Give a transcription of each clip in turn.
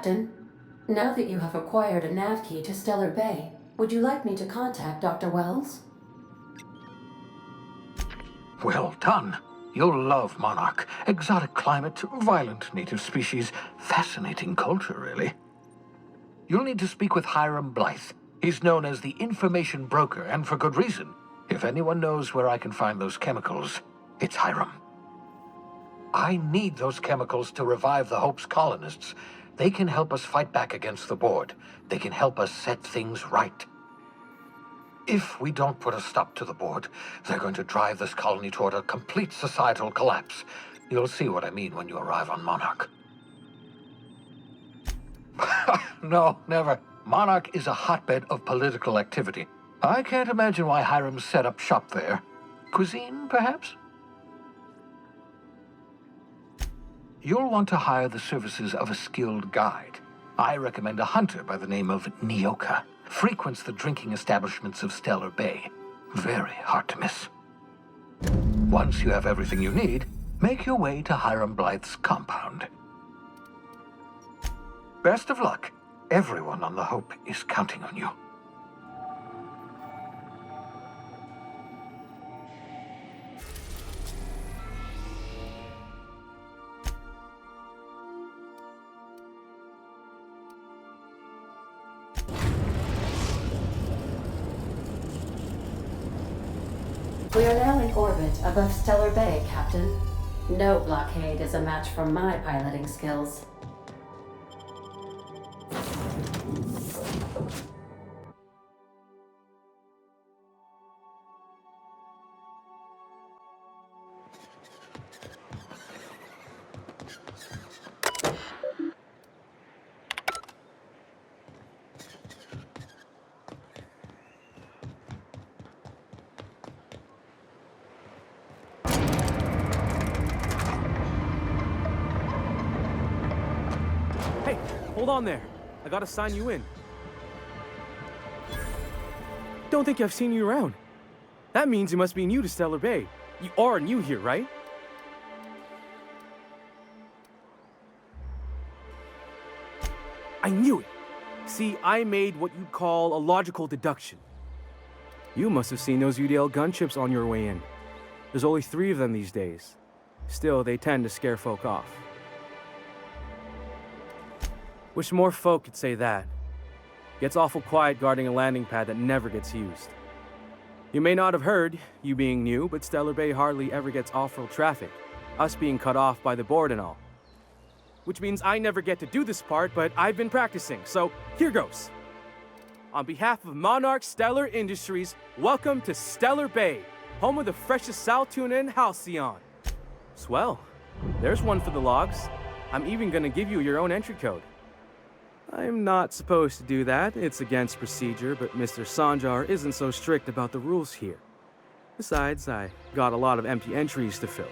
Captain. Now that you have acquired a nav key to Stellar Bay, would you like me to contact Dr. Wells? Well done. You'll love Monarch. Exotic climate, violent native species, fascinating culture, really. You'll need to speak with Hiram Blythe. He's known as the information broker, and for good reason. If anyone knows where I can find those chemicals, it's Hiram. I need those chemicals to revive the Hope's colonists. They can help us fight back against the Board. They can help us set things right. If we don't put a stop to the Board, they're going to drive this colony toward a complete societal collapse. You'll see what I mean when you arrive on Monarch. No, never. Monarch is a hotbed of political activity. I can't imagine why Hiram set up shop there. Cuisine, perhaps? You'll want to hire the services of a skilled guide. I recommend a hunter by the name of Nyoka. Frequents the drinking establishments of Stellar Bay. Very hard to miss. Once you have everything you need, make your way to Hiram Blythe's compound. Best of luck. Everyone on the Hope is counting on you. We are now in orbit above Stellar Bay, Captain. No blockade is a match for my piloting skills. Hey, hold on there. I gotta sign you in. Don't think I've seen you around. That means you must be new to Stellar Bay. You are new here, right? I knew it. See, I made what you'd call a logical deduction. You must have seen those UDL gunships on your way in. There's only 3 of them these days. Still, they tend to scare folk off. Wish more folk could say that. Gets awful quiet guarding a landing pad that never gets used. You may not have heard, you being new, but Stellar Bay hardly ever gets off-road traffic, us being cut off by the Board and all. Which means I never get to do this part, but I've been practicing, so here goes. On behalf of Monarch Stellar Industries, welcome to Stellar Bay, home of the freshest sal tuna in Halcyon. Swell. There's one for the logs. I'm even gonna give you your own entry code. I'm not supposed to do that. It's against procedure, but Mr. Sanjar isn't so strict about the rules here. Besides, I got a lot of empty entries to fill.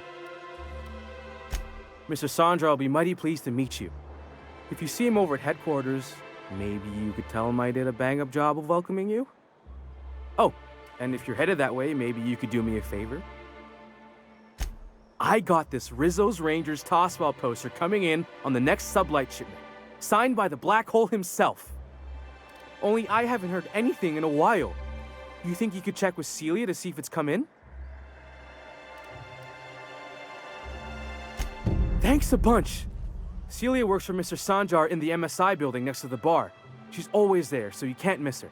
Mr. Sanjar will be mighty pleased to meet you. If you see him over at headquarters, maybe you could tell him I did a bang-up job of welcoming you? Oh, and if you're headed that way, maybe you could do me a favor? I got this Rizzo's Rangers Tossball poster coming in on the next sublight shipment. Signed by the Black Hole himself. Only I haven't heard anything in a while. You think you could check with Celia to see if it's come in? Thanks a bunch. Celia works for Mr. Sanjar in the MSI building next to the bar. She's always there, so you can't miss her.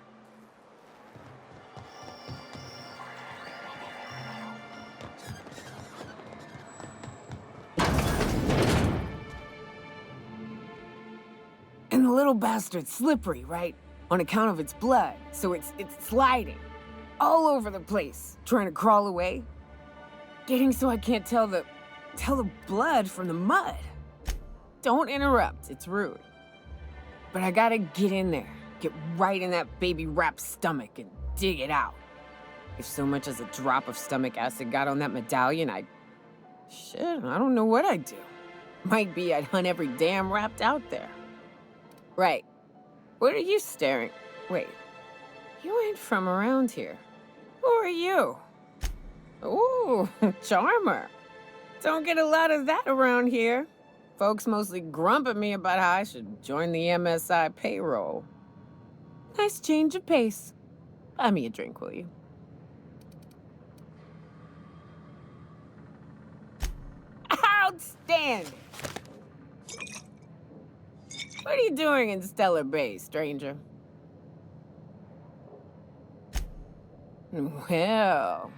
And the little bastard's slippery, right? On account of its blood, so it's sliding. All over the place, trying to crawl away. Getting so I can't tell the blood from the mud. Don't interrupt, it's rude. But I gotta get in there, get right in that baby rap's stomach and dig it out. If so much as a drop of stomach acid got on that medallion, shit, I don't know what I'd do. Might be I'd hunt every damn wrapped out there. Right. What are you staring? Wait. You ain't from around here. Who are you? Ooh, charmer. Don't get a lot of that around here. Folks mostly grump at me about how I should join the MSI payroll. Nice change of pace. Buy me a drink, will you? Outstanding! What are you doing in Stellar Bay, stranger? Well.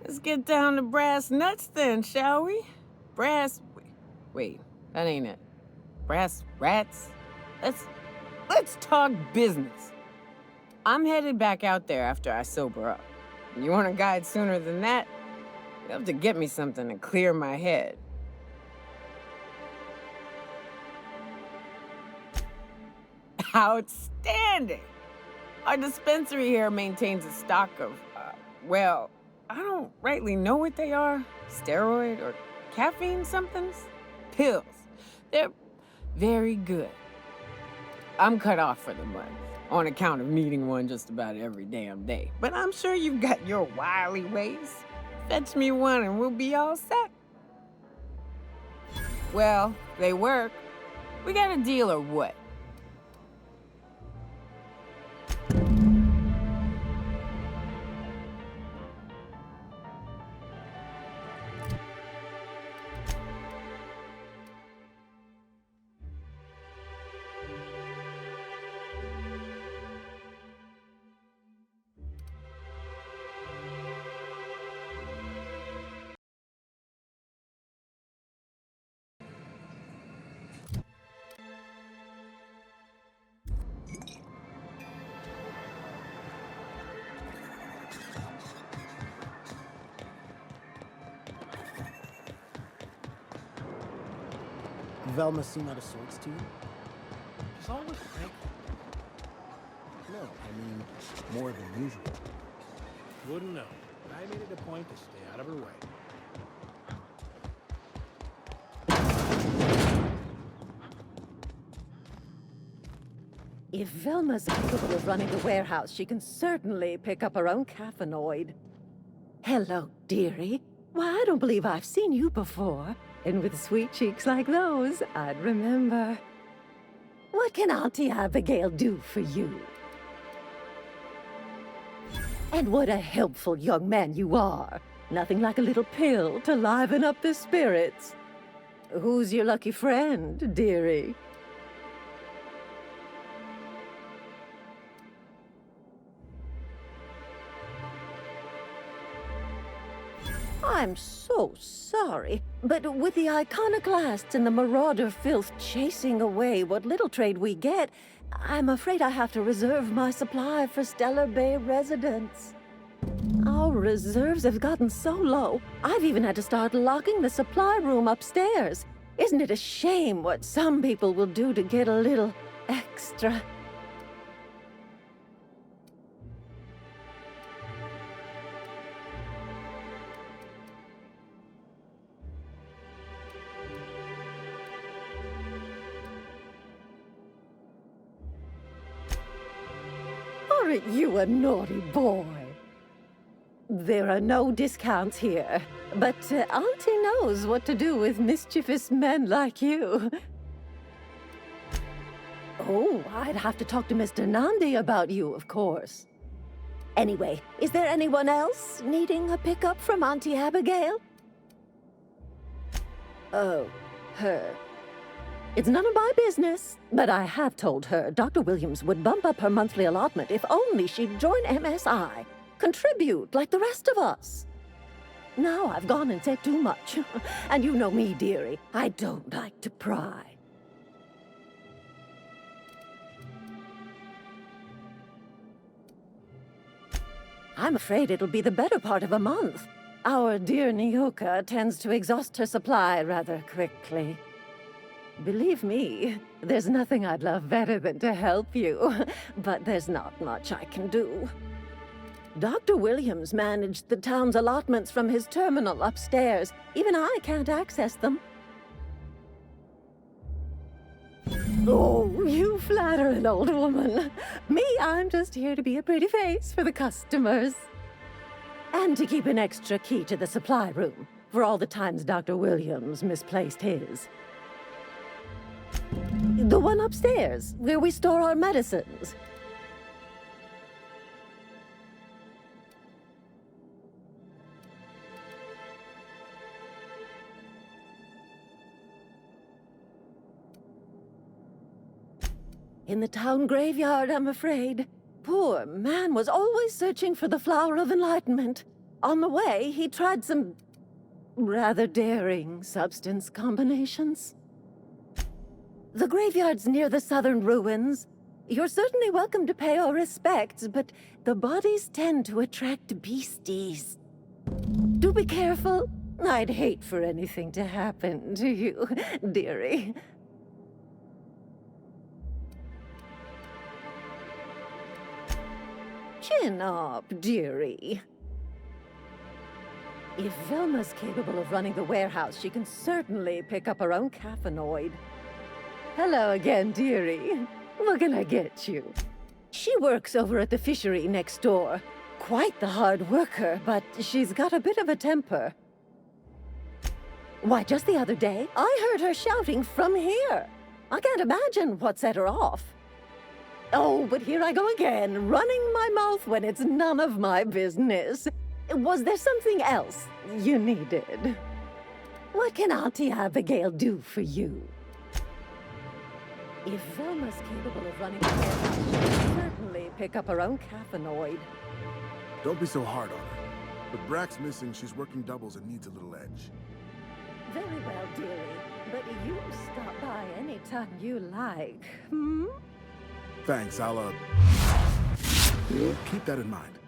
Let's get down to brass nuts then, shall we? Wait, that ain't it. Brass rats? Let's talk business. I'm headed back out there after I sober up. You want a guide sooner than that? You have to get me something to clear my head. Outstanding! Our dispensary here maintains a stock of, well, I don't rightly know what they are. Steroid or caffeine somethings? Pills. They're very good. I'm cut off for the month, on account of needing one just about every damn day. But I'm sure you've got your wily ways. Fetch me one and we'll be all set. Well, they work. We got a deal or what? Velma seem out of sorts to you? She's always thankful. No, I mean, more than usual. Wouldn't know. I made it a point to stay out of her way. If Velma's capable of running the warehouse, she can certainly pick up her own caffeinoid. Hello, dearie. Why, I don't believe I've seen you before. And with sweet cheeks like those, I'd remember. What can Auntie Abigail do for you? And what a helpful young man you are. Nothing like a little pill to liven up the spirits. Who's your lucky friend, dearie? I'm so sorry, but with the iconoclasts and the marauder filth chasing away what little trade we get, I'm afraid I have to reserve my supply for Stellar Bay residents. Our reserves have gotten so low, I've even had to start locking the supply room upstairs. Isn't it a shame what some people will do to get a little extra? Aren't you a naughty boy? There are no discounts here, but Auntie knows what to do with mischievous men like you. Oh, I'd have to talk to Mr. Nandi about you, of course. Anyway, is there anyone else needing a pickup from Auntie Abigail? Oh, her. It's none of my business, but I have told her Dr. Williams would bump up her monthly allotment if only she'd join MSI. Contribute like the rest of us. Now I've gone and said too much. And you know me, dearie. I don't like to pry. I'm afraid it'll be the better part of a month. Our dear Nyoka tends to exhaust her supply rather quickly. Believe me, there's nothing I'd love better than to help you, but there's not much I can do. Dr. Williams managed the town's allotments from his terminal upstairs. Even I can't access them. Oh, you flatter an old woman. Me, I'm just here to be a pretty face for the customers. And to keep an extra key to the supply room. for all the times Dr. Williams misplaced his. The one upstairs, where we store our medicines. In the town graveyard, I'm afraid. Poor man was always searching for the flower of enlightenment. On the way, he tried some rather daring substance combinations. The graveyard's near the southern ruins. You're certainly welcome to pay our respects, but the bodies tend to attract beasties. Do be careful. I'd hate for anything to happen to you, dearie. Chin up, dearie. If Velma's capable of running the warehouse, she can certainly pick up her own caffeinoid. Hello again, dearie. What can I get you? She works over at the fishery next door. Quite the hard worker, but she's got a bit of a temper. Why, just the other day, I heard her shouting from here. I can't imagine what set her off. Oh, but here I go again, running my mouth when it's none of my business. Was there something else you needed? What can Auntie Abigail do for you? If Velma's capable of running a warehouse, she can certainly pick up her own caffeinoid. Don't be so hard on her. With Brack's missing, she's working doubles and needs a little edge. Very well, dearie. But you stop by any time you like, hmm? Thanks, I'll keep that in mind.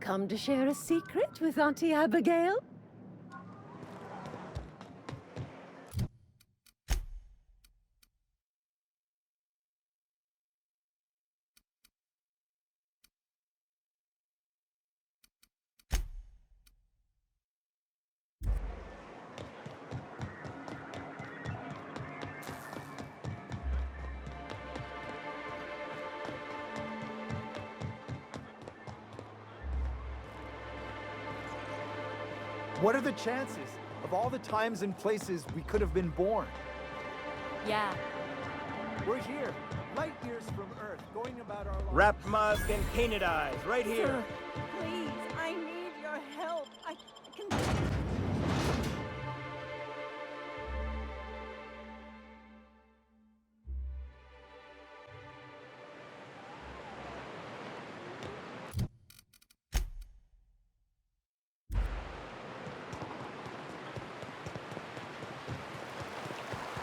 Come to share a secret with Auntie Abigail? What are the chances of all the times and places we could have been born? Yeah. We're here, light years from Earth, going about our lives. Wrapped musk and painted eyes, right here. Sir, please, I need your help. I can...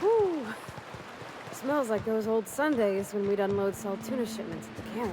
Whew. Smells like those old Sundays when we'd unload salt tuna shipments at the cannery.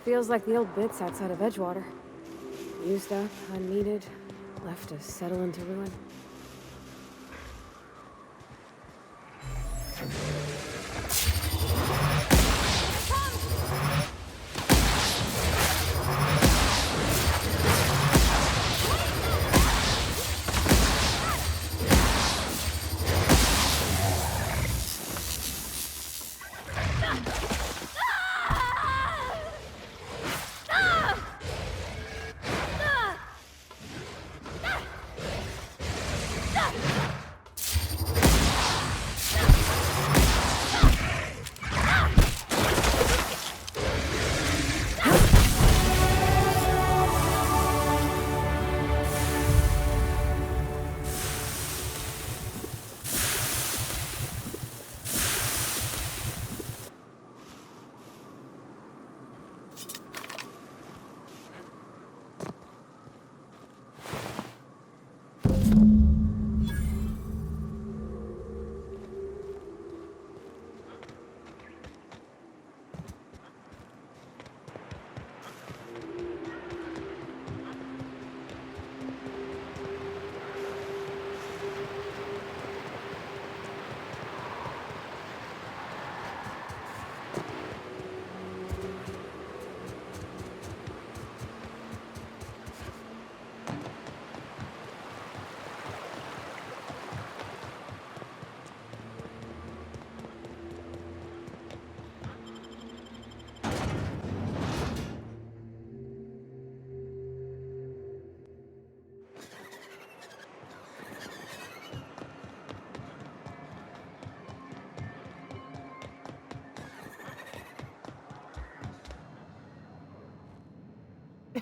Feels like the old bits outside of Edgewater. Used up, unneeded, left to settle into ruin.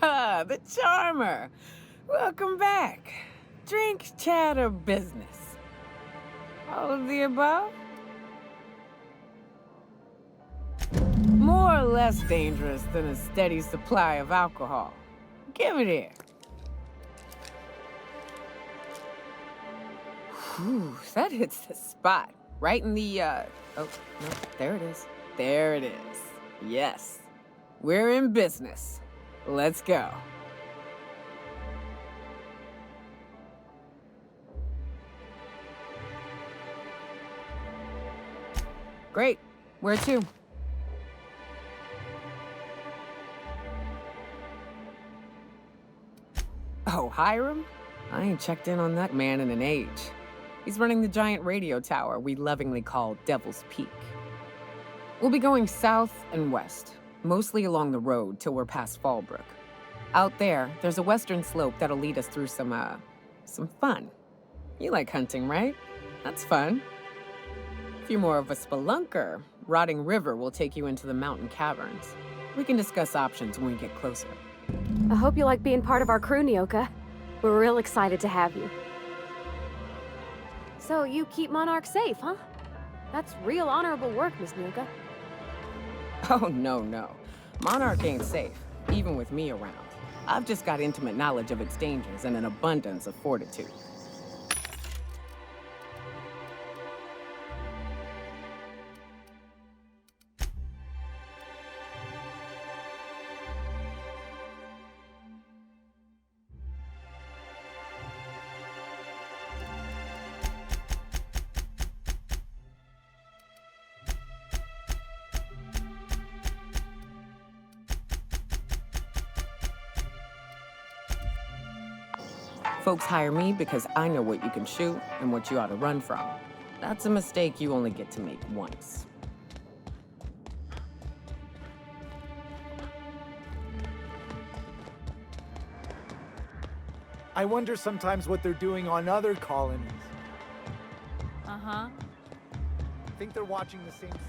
Ah, the charmer. Welcome back. Drink, chat, or business? All of the above? More or less dangerous than a steady supply of alcohol. Give it here. Whew, that hits the spot. Right in the, oh, no, there it is. There it is. Yes. We're in business. Let's go. Great. Where to? Oh, Hiram? I ain't checked in on that man in an age. He's running the giant radio tower we lovingly call Devil's Peak. We'll be going south and west, mostly along the road till we're past Fallbrook. Out there, there's a western slope that'll lead us through some fun. You like hunting, right? That's fun. If you're more of a spelunker, Rotting River will take you into the mountain caverns. We can discuss options when we get closer. I hope you like being part of our crew, Nyoka. We're real excited to have you. So you keep Monarch safe, huh? That's real honorable work, Miss Nyoka. Oh, no. Monarch ain't safe, even with me around. I've just got intimate knowledge of its dangers and an abundance of fortitude. Folks hire me because I know what you can shoot and what you ought to run from. That's a mistake you only get to make once. I wonder sometimes what they're doing on other colonies. Uh-huh. Think they're watching the same series?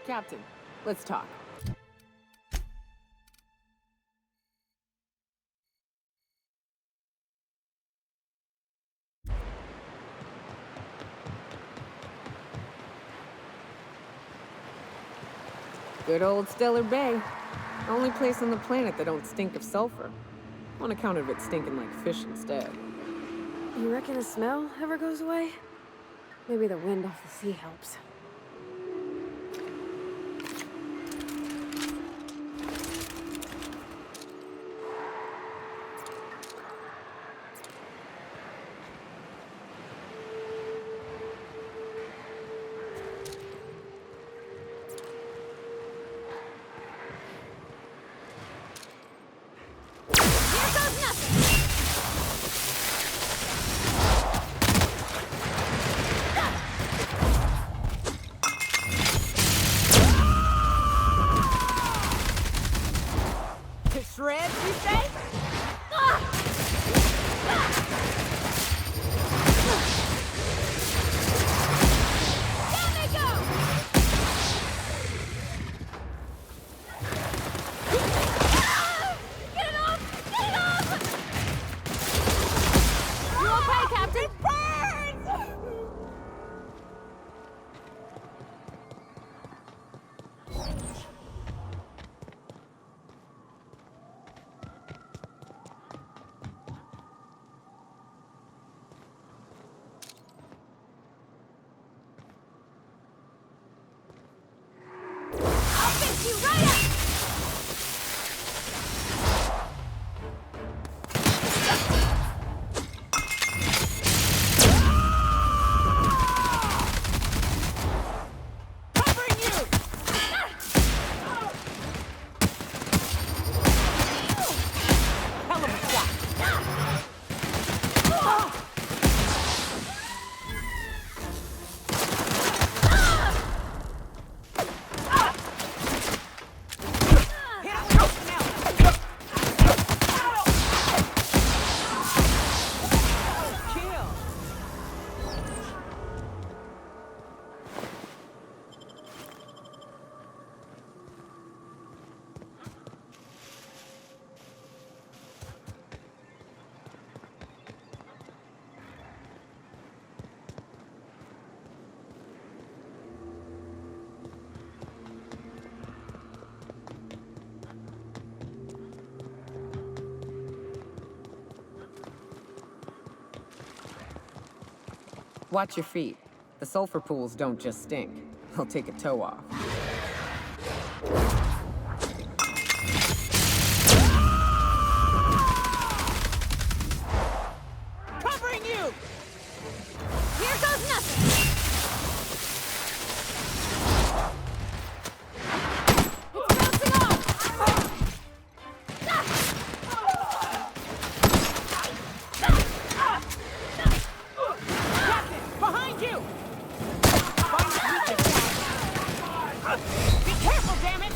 Captain, let's talk. Good old Stellar Bay. Only place on the planet that don't stink of sulfur. On account of it stinking like fish instead. You reckon the smell ever goes away? Maybe the wind off the sea helps. To shreds, you say? Down they go! Get it off! Get it off! You okay, Captain? It burns! I'll fix you right up! Covering you! Hell of a shot! Hit him with something else! Kill! Watch your feet. The sulfur pools don't just stink. They'll take a toe off. Covering you! Here goes nothing! It's bouncing off! Captain, behind you! Find the weakness. Be careful, damn it!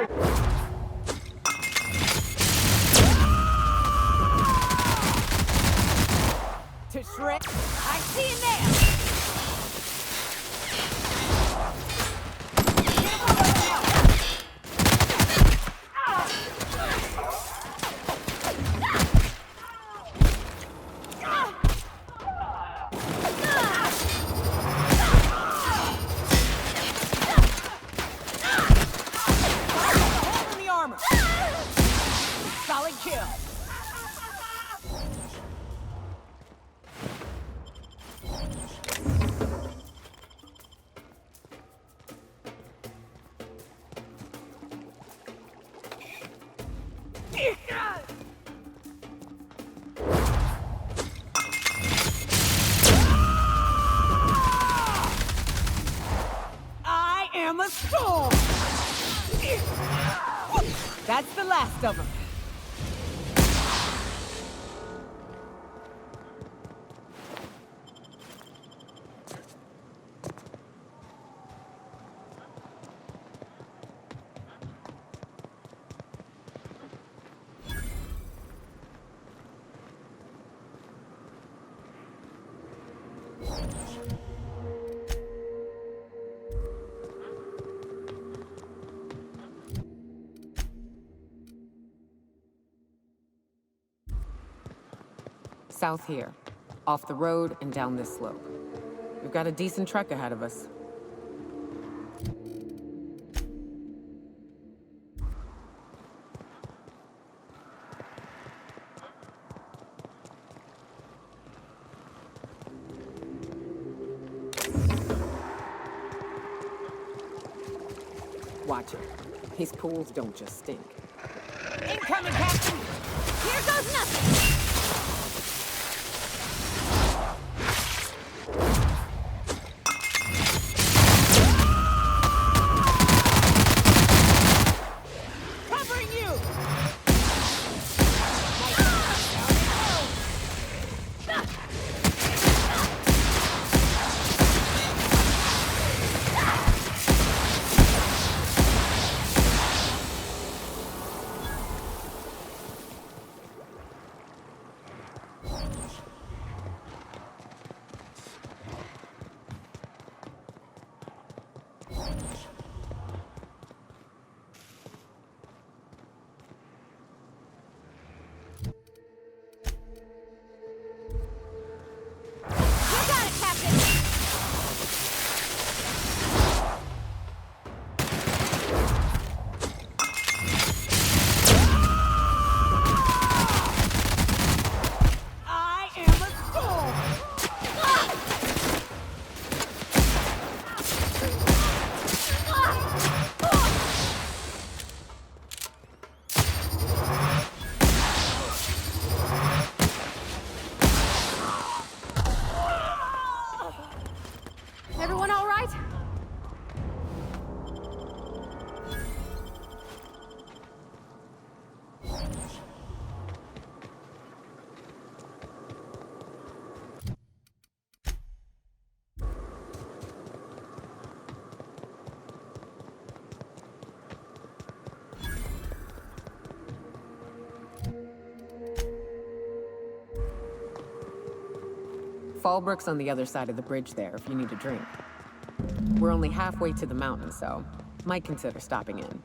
To shred. I see you there. Hole in the armor. Solid kill. I am a storm! That's the last of them. South here. Off the road and down this slope. We've got a decent trek ahead of us. Watch it. These pools don't just stink. Incoming, Captain! Here goes nothing! Covering you! Everyone all right? Fallbrook's on the other side of the bridge there if you need a drink. We're only halfway to the mountain, so might consider stopping in.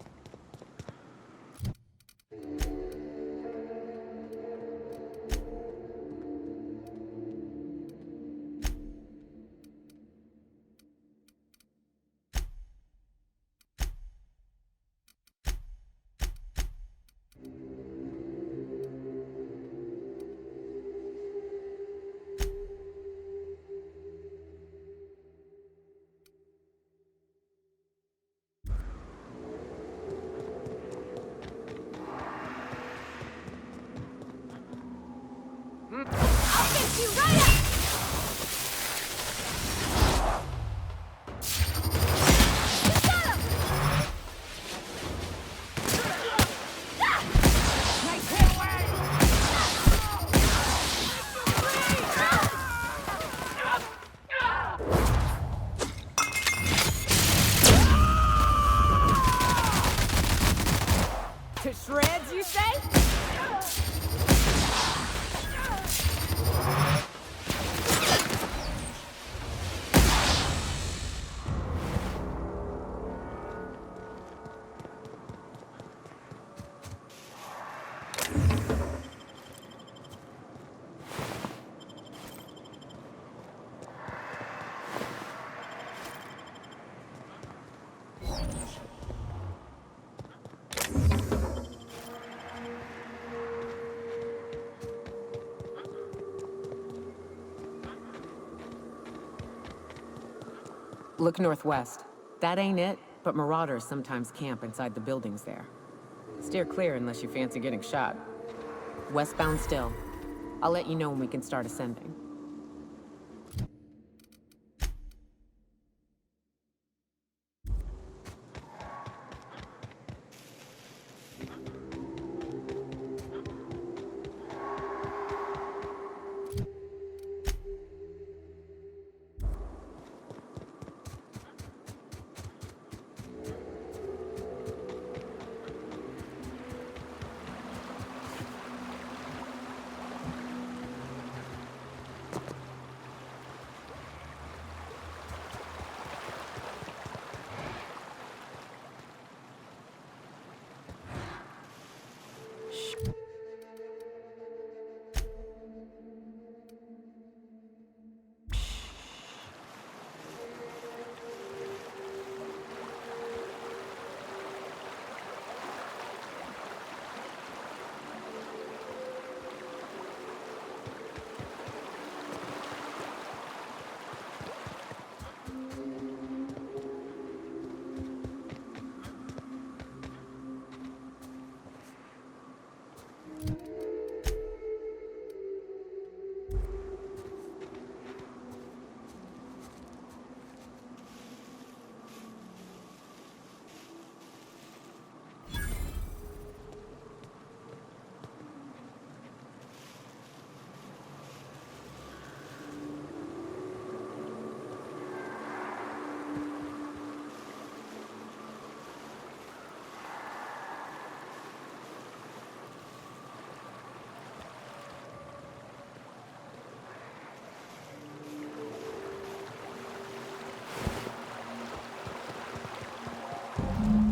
you say? Look northwest. That ain't it, but marauders sometimes camp inside the buildings there. Steer clear unless you fancy getting shot. Westbound still. I'll let you know when we can start ascending.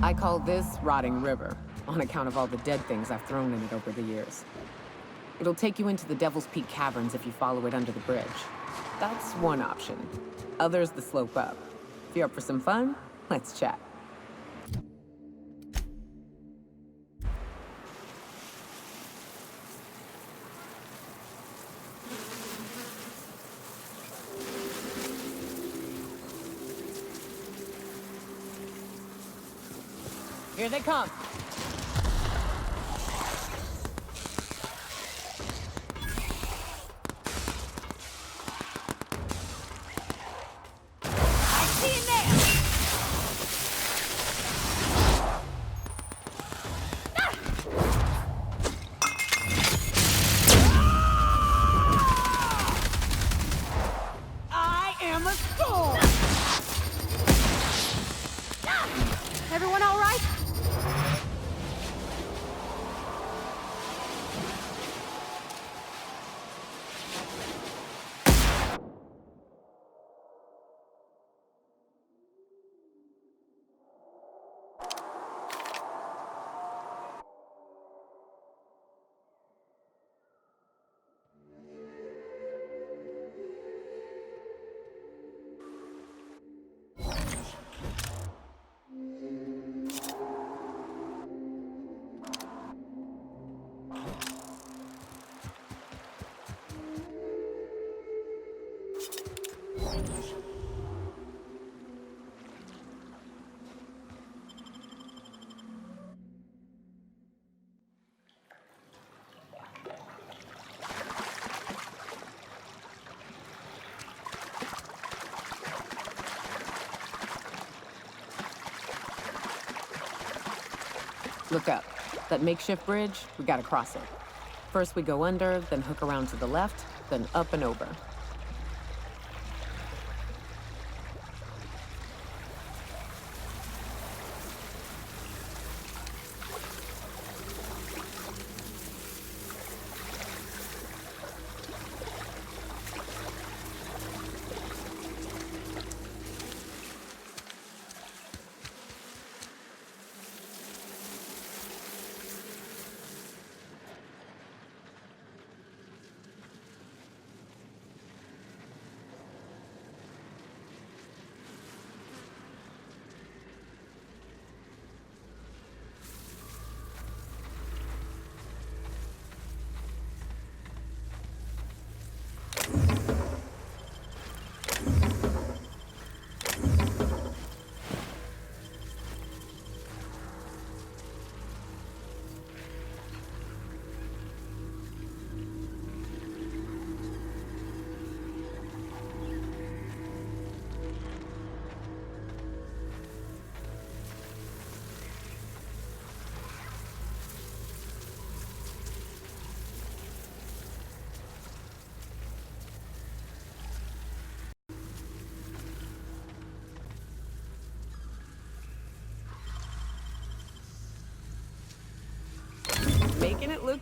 I call this Rotting River, on account of all the dead things I've thrown in it over the years. It'll take you into the Devil's Peak Caverns if you follow it under the bridge. That's one option. Others the slope up. If you're up for some fun, let's chat. Here they come. I see you there. I am a storm. Everyone all right? Look up. That makeshift bridge, we gotta cross it. First we go under, then hook around to the left, then up and over.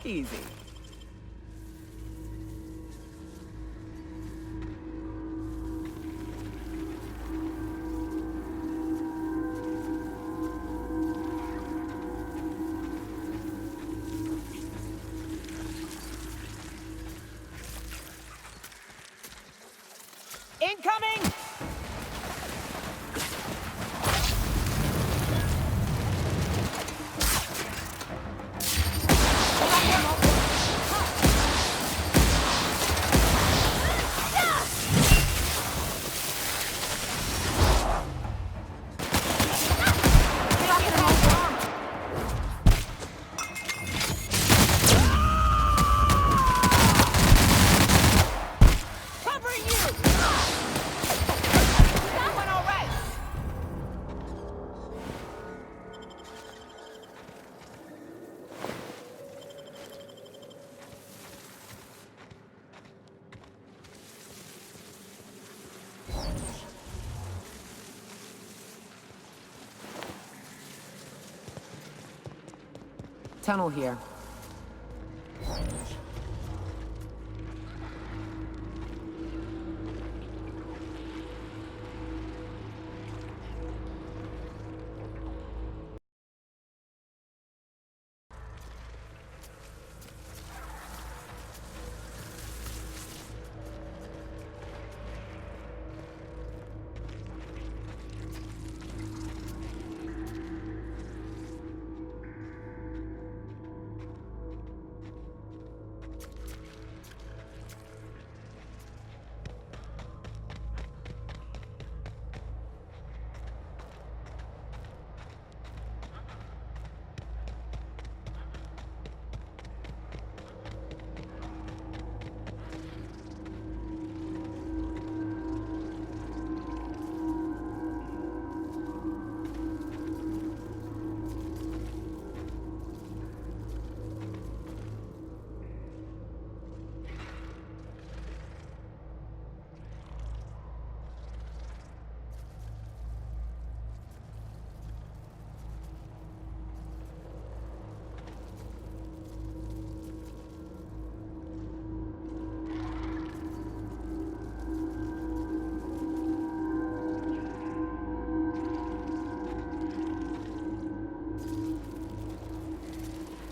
easy. Incoming! Covering you! That one all right! Tunnel here.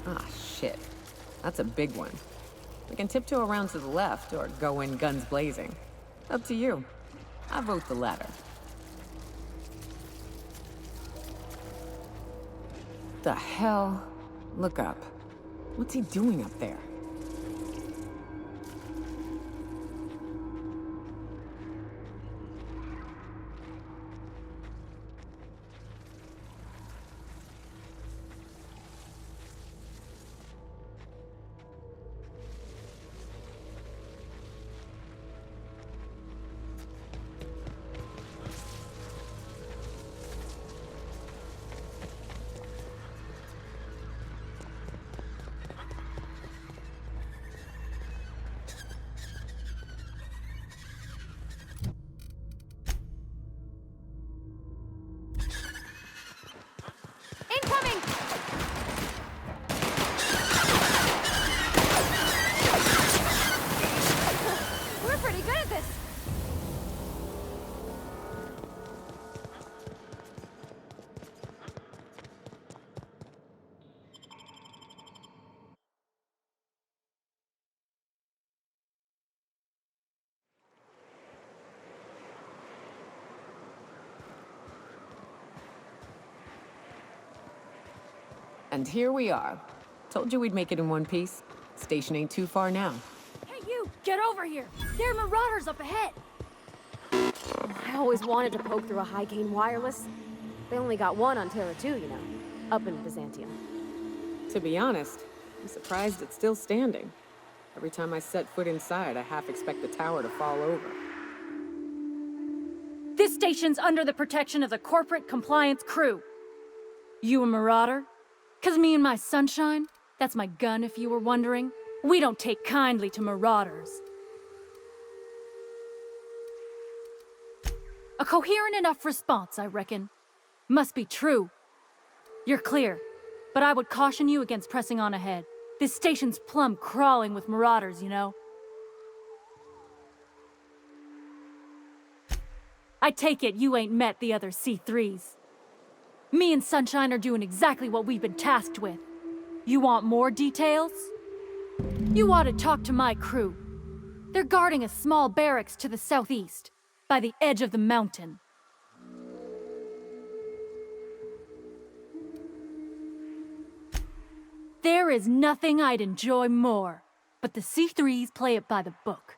Ah, shit. That's a big one. We can tiptoe around to the left or go in guns blazing. Up to you. I vote the latter. The hell? Look up. What's he doing up there? Incoming! We're pretty good at this. And here we are. Told you we'd make it in one piece. Station ain't too far now. Hey, you! Get over here! There are marauders up ahead! I always wanted to poke through a high-gain wireless. They only got one on Terra 2, you know. Up in Byzantium. To be honest, I'm surprised it's still standing. Every time I set foot inside, I half expect the tower to fall over. This station's under the protection of the corporate compliance crew. You a marauder? 'Cause me and my sunshine, that's my gun if you were wondering, we don't take kindly to marauders. A coherent enough response, I reckon. Must be true. You're clear, but I would caution you against pressing on ahead. This station's plumb crawling with marauders, you know? I take it you ain't met the other C3s. Me and Sunshine are doing exactly what we've been tasked with. You want more details? You ought to talk to my crew. They're guarding a small barracks to the southeast, by the edge of the mountain. There is nothing I'd enjoy more, but the C3s play it by the book.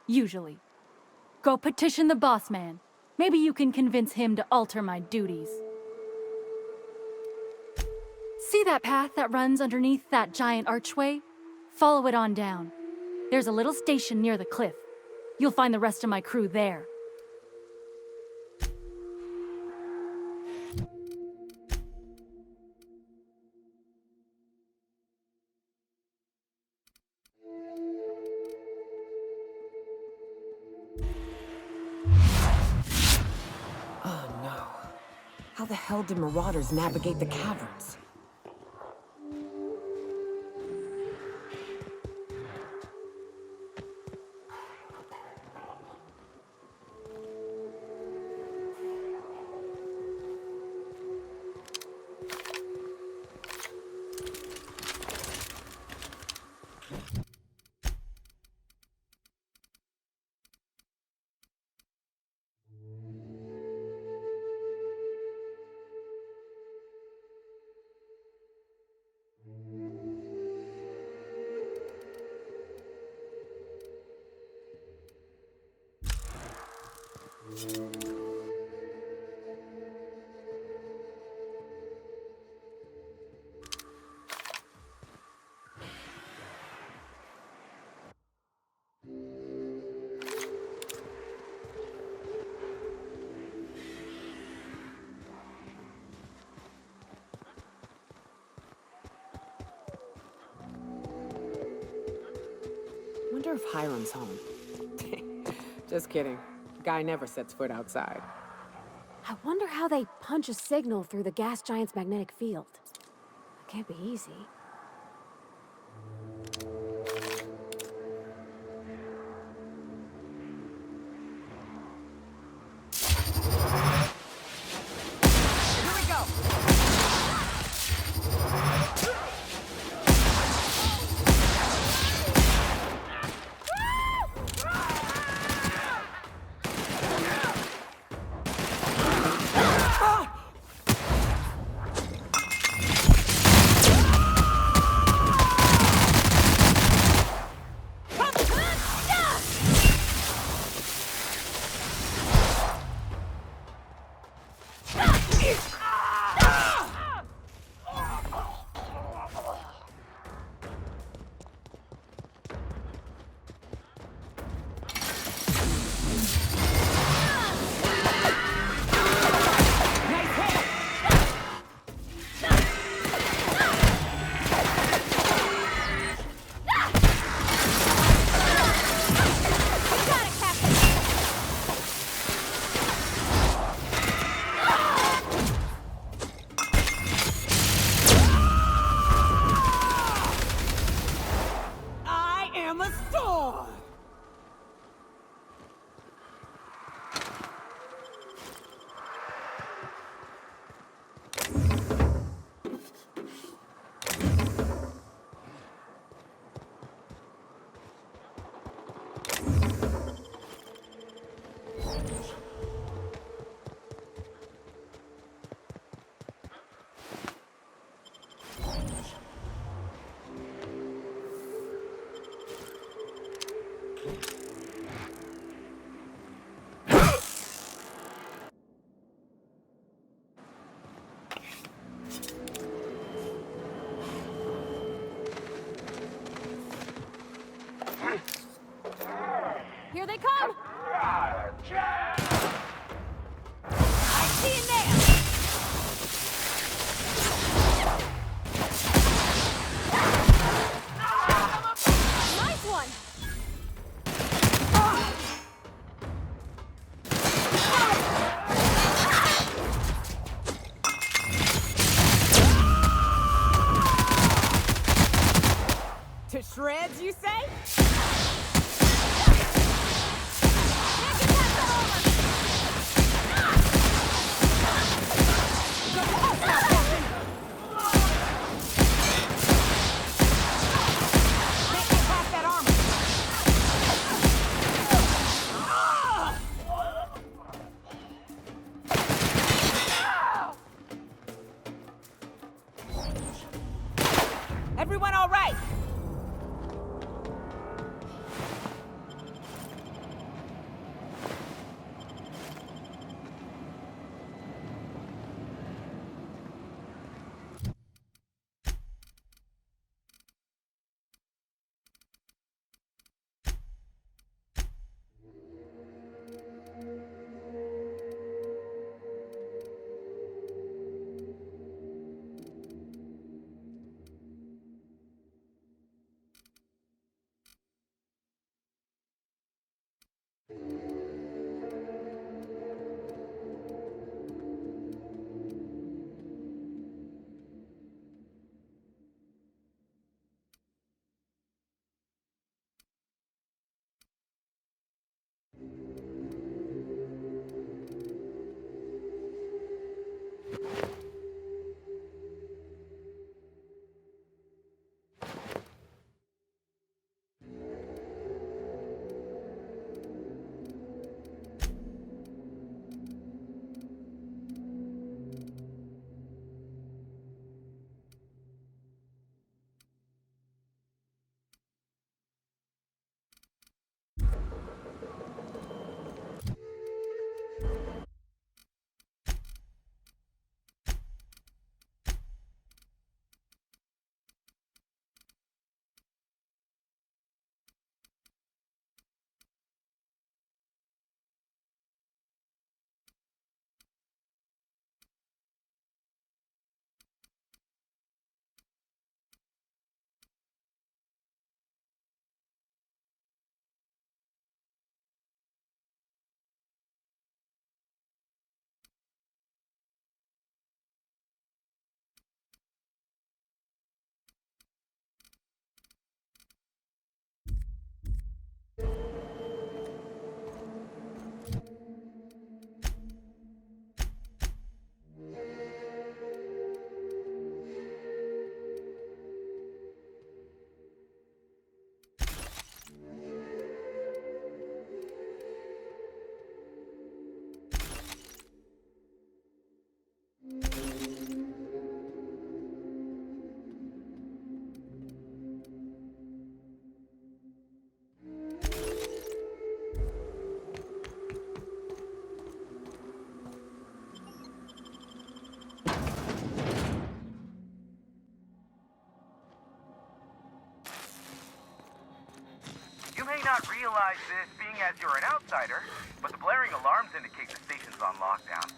Usually. Go petition the boss man. Maybe you can convince him to alter my duties. See that path that runs underneath that giant archway? Follow it on down. There's a little station near the cliff. You'll find the rest of my crew there. Oh no. How the hell did marauders navigate the caverns? Wonder if Hiram's home. Just kidding. Guy never sets foot outside. I wonder how they punch a signal through the gas giant's magnetic field. Can't be easy. What'd you say? Everyone all right? You may not realize this, being as you're an outsider, but the blaring alarms indicate the station's on lockdown.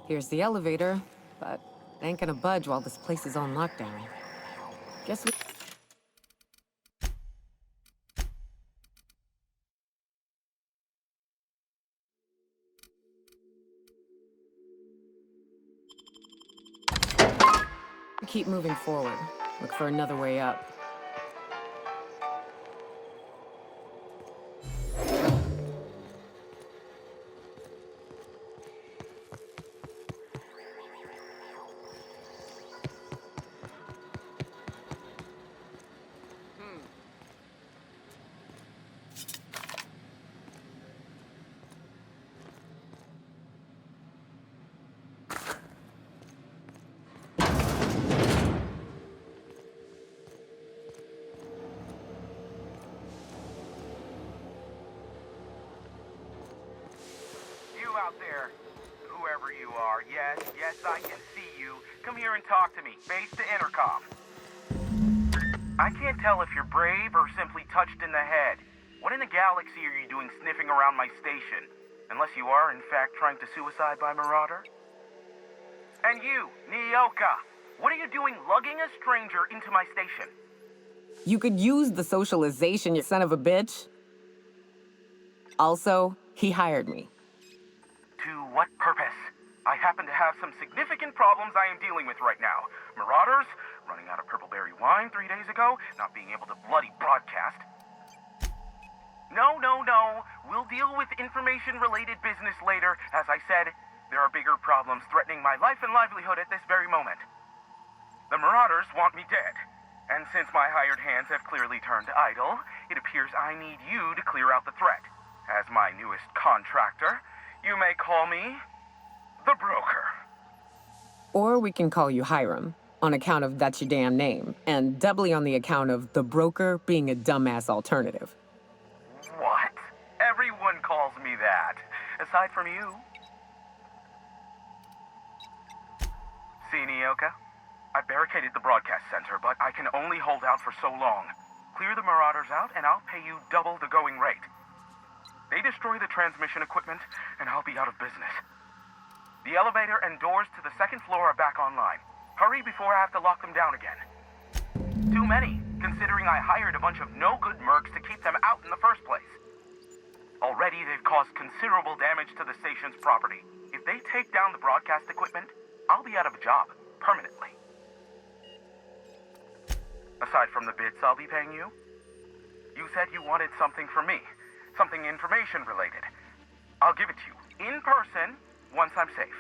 Here's the elevator, but it ain't gonna budge while this place is on lockdown. Guess we... Keep moving forward. Look for another way up. Out there, whoever you are, yes, I can see you. Come here and talk to me. Base to intercom. I can't tell if you're brave or simply touched in the head. What in the galaxy are you doing sniffing around my station? Unless you are, in fact, trying to suicide by Marauder? And you, Nyoka, what are you doing lugging a stranger into my station? You could use the socialization, you son of a bitch. Also, he hired me. To what purpose? I happen to have some significant problems I am dealing with right now. Marauders, running out of purple-berry wine 3 days ago, not being able to bloody broadcast. No. We'll deal with information-related business later. As I said, there are bigger problems threatening my life and livelihood at this very moment. The Marauders want me dead. And since my hired hands have clearly turned idle, it appears I need you to clear out the threat. As my newest contractor, you may call me the Broker. Or we can call you Hiram, on account of that's your damn name, and doubly on the account of the Broker being a dumbass alternative. What? Everyone calls me that, aside from you. See, Nyoka? I barricaded the broadcast center, but I can only hold out for so long. Clear the Marauders out, and I'll pay you double the going rate. They destroy the transmission equipment, and I'll be out of business. The elevator and doors to the second floor are back online. Hurry before I have to lock them down again. Too many, considering I hired a bunch of no-good mercs to keep them out in the first place. Already, they've caused considerable damage to the station's property. If they take down the broadcast equipment, I'll be out of a job, permanently. Aside from the bits I'll be paying you, you said you wanted something from me. Something information-related. I'll give it to you, in person, once I'm safe.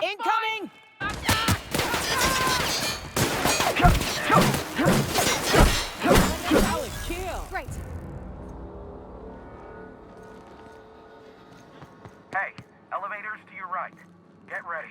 Incoming! Solid kill. Great. Hey, elevators to your right. Get ready.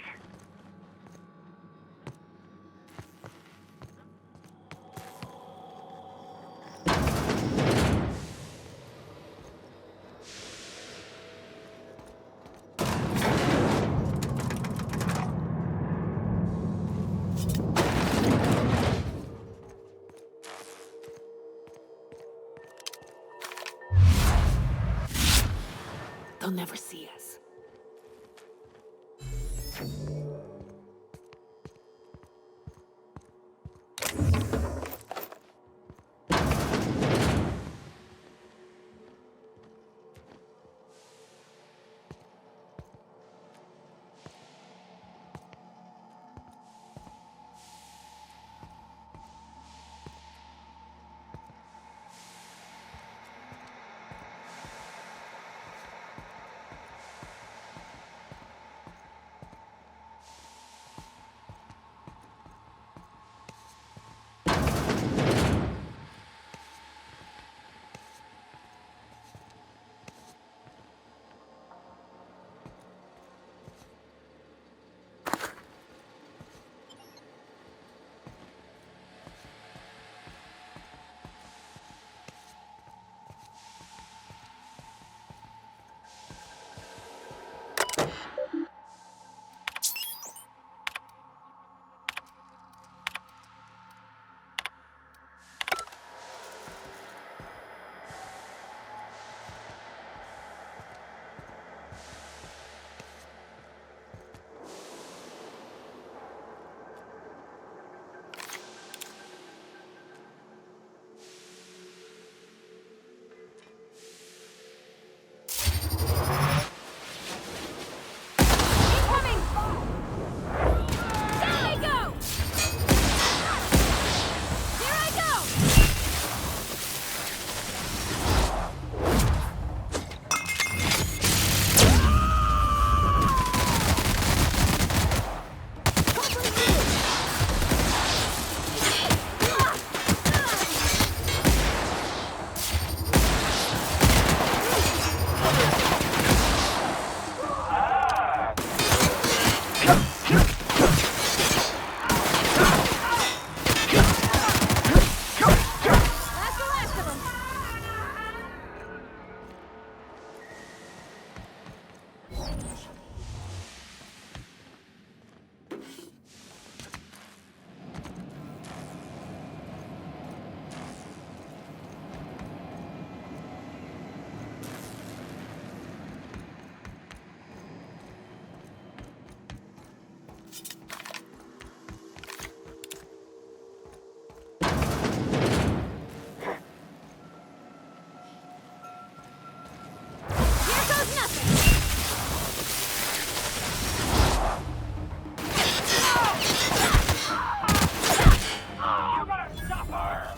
They'll never see us.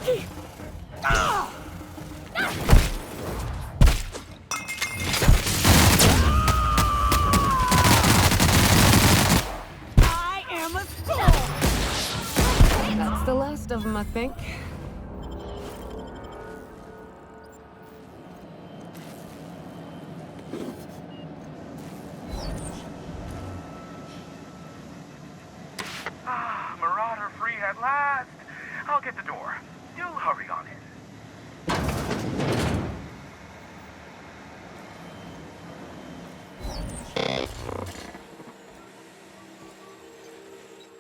I am a skull! That's the last of them, I think. Marauder free at last. I'll get the door. Do hurry on in.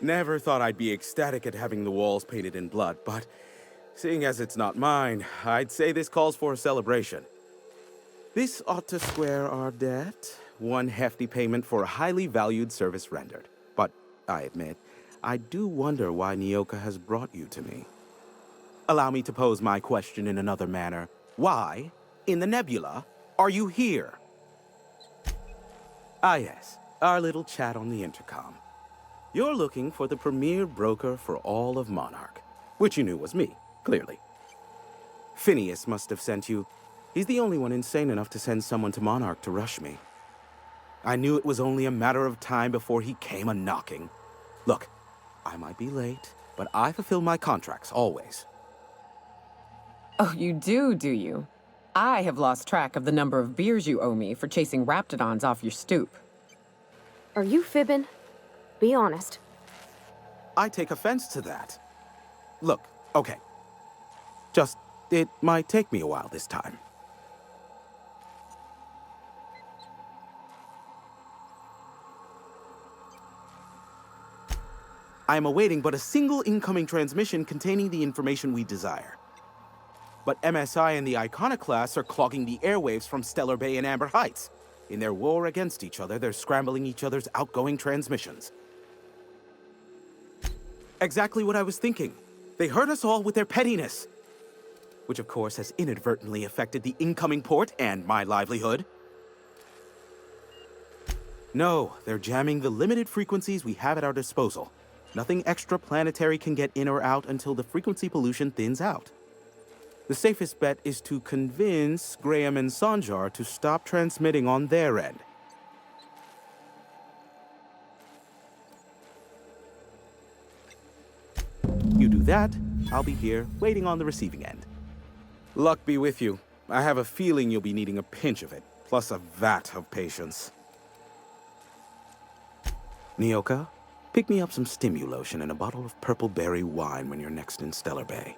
Never thought I'd be ecstatic at having the walls painted in blood, but seeing as it's not mine, I'd say this calls for a celebration. This ought to square our debt. One hefty payment for a highly valued service rendered. But I admit, I do wonder why Nyoka has brought you to me. Allow me to pose my question in another manner. Why, in the nebula, are you here? Ah yes, our little chat on the intercom. You're looking for the premier broker for all of Monarch, which you knew was me, clearly. Phineas must have sent you. He's the only one insane enough to send someone to Monarch to rush me. I knew it was only a matter of time before he came a-knocking. Look, I might be late, but I fulfill my contracts, always. Oh, you do you? I have lost track of the number of beers you owe me for chasing raptidons off your stoop. Are you fibbing? Be honest. I take offense to that. Look, okay. Just, it might take me a while this time. I am awaiting but a single incoming transmission containing the information we desire. But MSI and the Iconoclasts are clogging the airwaves from Stellar Bay and Amber Heights. In their war against each other, they're scrambling each other's outgoing transmissions. Exactly what I was thinking. They hurt us all with their pettiness. Which of course has inadvertently affected the incoming port and my livelihood. No, they're jamming the limited frequencies we have at our disposal. Nothing extraplanetary can get in or out until the frequency pollution thins out. The safest bet is to convince Graham and Sanjar to stop transmitting on their end. You do that, I'll be here, waiting on the receiving end. Luck be with you. I have a feeling you'll be needing a pinch of it, plus a vat of patience. Nyoka, pick me up some Stimulotion and a bottle of purple berry wine when you're next in Stellar Bay.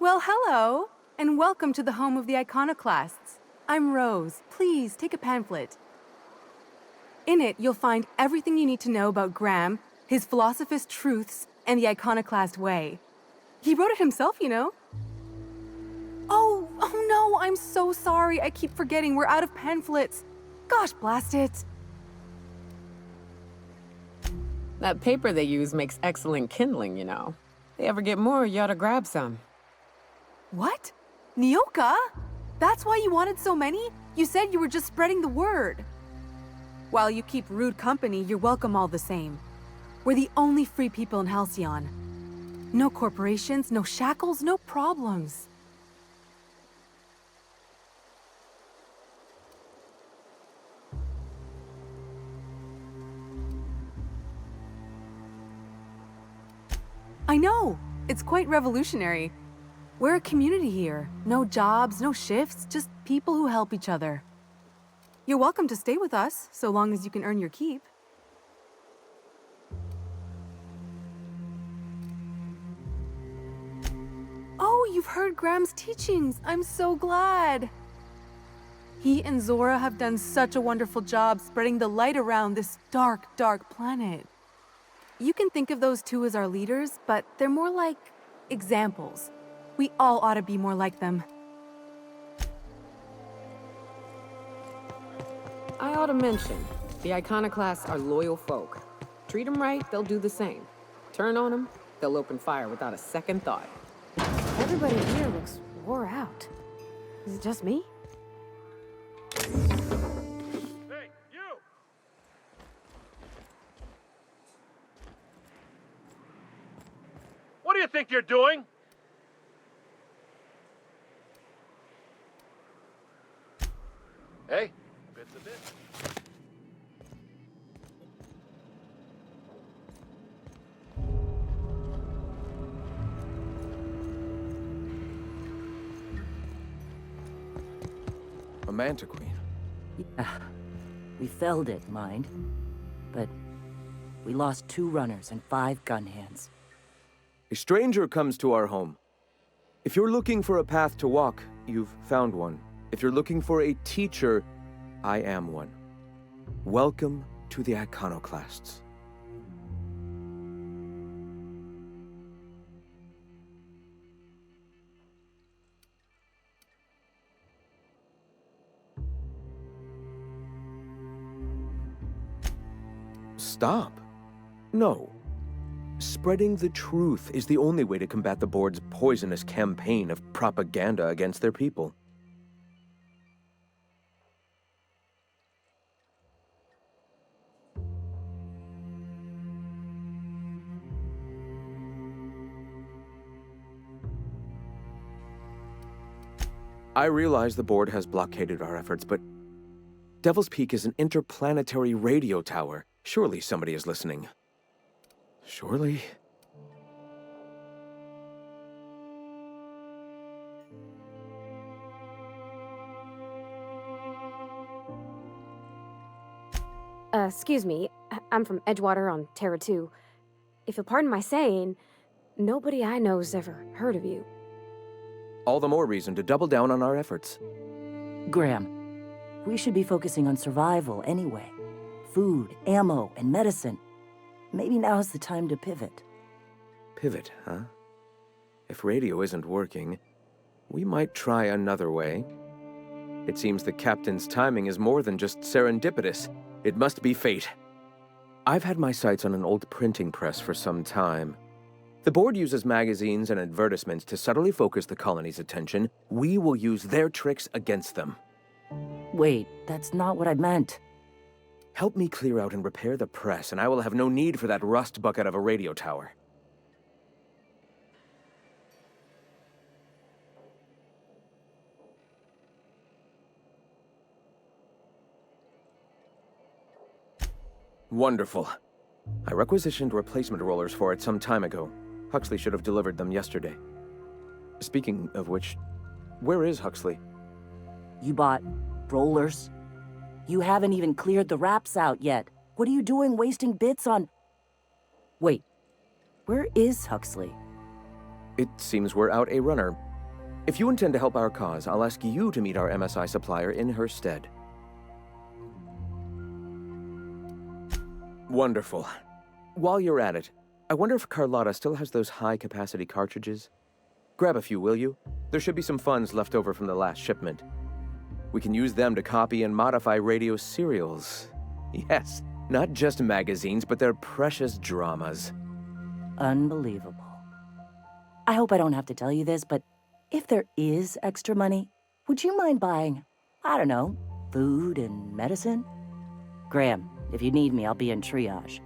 Well, hello, and welcome to the home of the Iconoclasts. I'm Rose. Please take a pamphlet. In it, you'll find everything you need to know about Graham, his philosophist truths, and the Iconoclast way. He wrote it himself, you know. Oh no, I'm so sorry. I keep forgetting we're out of pamphlets. Gosh, blast it. That paper they use makes excellent kindling, you know. If they ever get more, you ought to grab some. What? Nyoka? That's why you wanted so many? You said you were just spreading the word. While you keep rude company, you're welcome all the same. We're the only free people in Halcyon. No corporations, no shackles, no problems. I know! It's quite revolutionary. We're a community here. No jobs, no shifts, just people who help each other. You're welcome to stay with us, so long as you can earn your keep. Oh, you've heard Graham's teachings. I'm so glad. He and Zora have done such a wonderful job spreading the light around this dark, dark planet. You can think of those two as our leaders, but they're more like examples. We all ought to be more like them. I ought to mention, the Iconoclasts are loyal folk. Treat them right, they'll do the same. Turn on them, they'll open fire without a second thought. Everybody here looks wore out. Is it just me? Hey, you! What do you think you're doing? Hey, bits a bit. A Manta Queen. Yeah, we felled it, mind. But we lost 2 runners and 5 gun hands. A stranger comes to our home. If you're looking for a path to walk, you've found one. If you're looking for a teacher, I am one. Welcome to the Iconoclasts. Stop. No. Spreading the truth is the only way to combat the board's poisonous campaign of propaganda against their people. I realize the board has blockaded our efforts, but Devil's Peak is an interplanetary radio tower. Surely somebody is listening. Surely? Excuse me. I'm from Edgewater on Terra 2. If you'll pardon my saying, nobody I know's ever heard of you. All the more reason to double down on our efforts. Graham, we should be focusing on survival anyway. Food, ammo, and medicine. Maybe now's the time to pivot. Pivot, huh? If radio isn't working, we might try another way. It seems the captain's timing is more than just serendipitous. It must be fate. I've had my sights on an old printing press for some time. The board uses magazines and advertisements to subtly focus the colony's attention. We will use their tricks against them. Wait, that's not what I meant. Help me clear out and repair the press, and I will have no need for that rust bucket of a radio tower. Wonderful. I requisitioned replacement rollers for it some time ago. Huxley should have delivered them yesterday. Speaking of which, where is Huxley? You bought rollers? You haven't even cleared the wraps out yet. What are you doing wasting bits on... Wait, where is Huxley? It seems we're out a runner. If you intend to help our cause, I'll ask you to meet our MSI supplier in her stead. Wonderful. While you're at it, I wonder if Carlotta still has those high-capacity cartridges? Grab a few, will you? There should be some funds left over from the last shipment. We can use them to copy and modify radio serials. Yes, not just magazines, but their precious dramas. Unbelievable. I hope I don't have to tell you this, but if there is extra money, would you mind buying, I don't know, food and medicine? Graham, if you need me, I'll be in triage.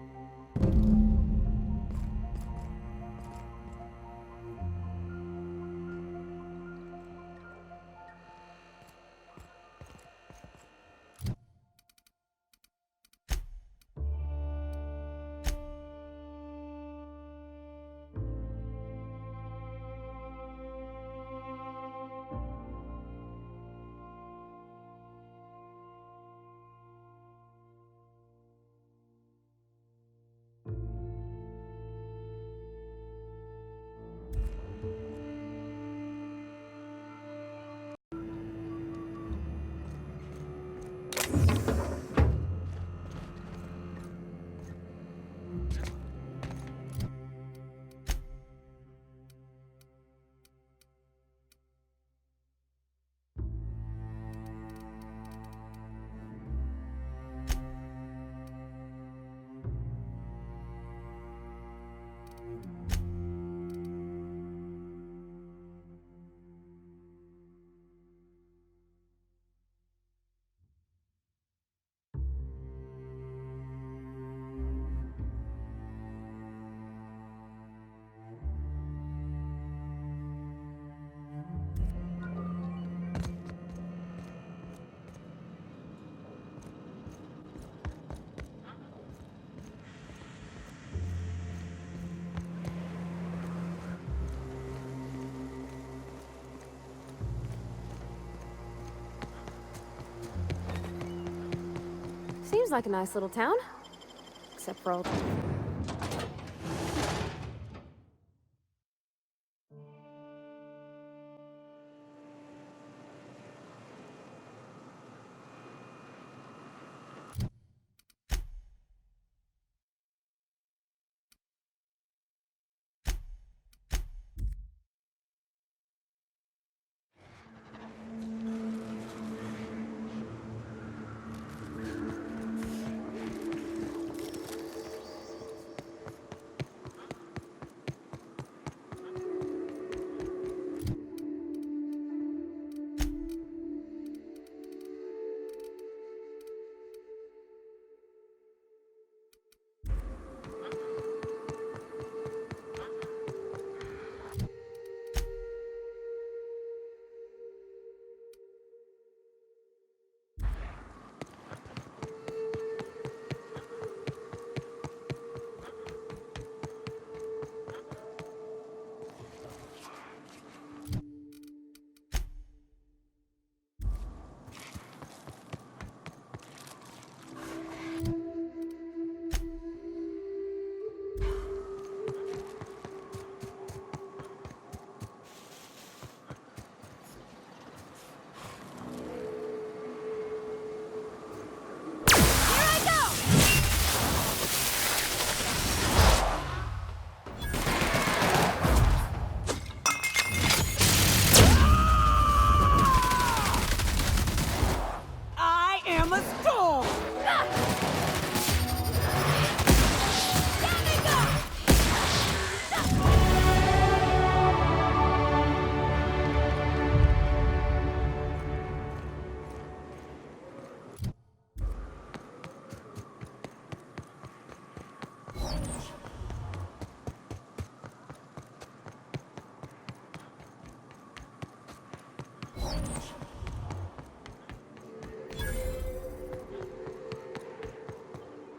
Seems like a nice little town. Except for all the...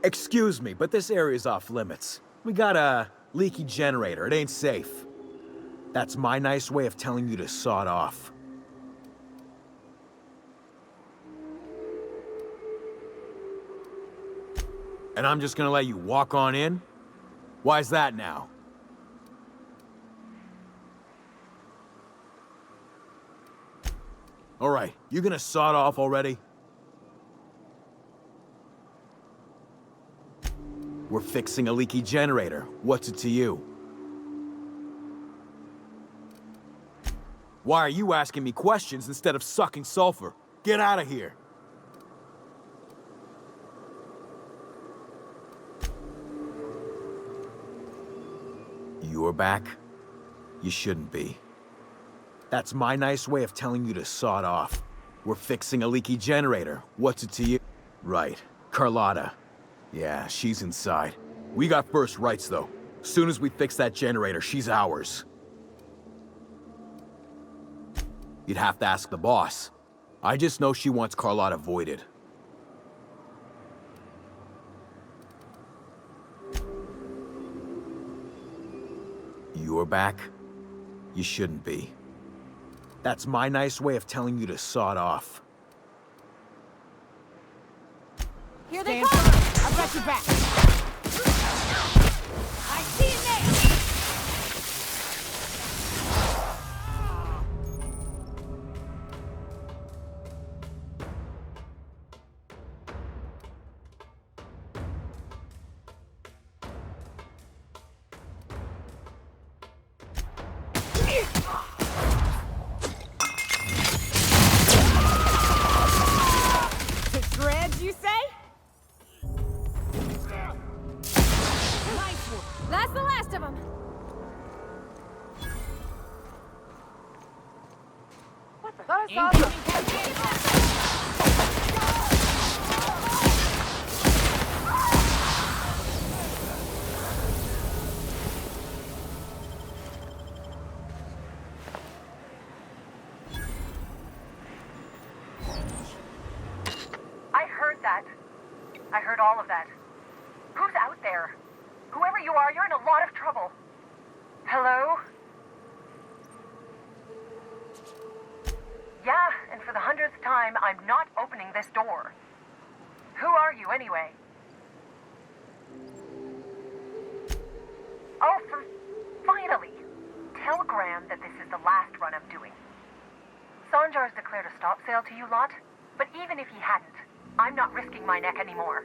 Excuse me, but this area's off limits. We got a leaky generator. It ain't safe. That's my nice way of telling you to sod off. And I'm just gonna let you walk on in? Why's that now? All right, you gonna sod off already? We're fixing a leaky generator. What's it to you? Why are you asking me questions instead of sucking sulfur? Get out of here! You're back? You shouldn't be. That's my nice way of telling you to sod off. We're fixing a leaky generator. What's it to you? Right. Carlotta. Yeah, she's inside. We got first rights, though. Soon as we fix that generator, she's ours. You'd have to ask the boss. I just know she wants Carlotta voided. You're back? You shouldn't be. That's my nice way of telling you to sod off. Here they come! I've got your back! I see it now! To shreds, you say? Nice one. That's the last of them. What the? That's awesome. I heard that. I heard all of that. Who's out there? Whoever you are, you're in a lot of trouble. Hello? Yeah, and for the 100th time, I'm not opening this door. Who are you, anyway? Oh, finally! Tell Graham that this is the last run I'm doing. Sanjar's declared a stop sale to you lot, but even if he hadn't, I'm not risking my neck anymore.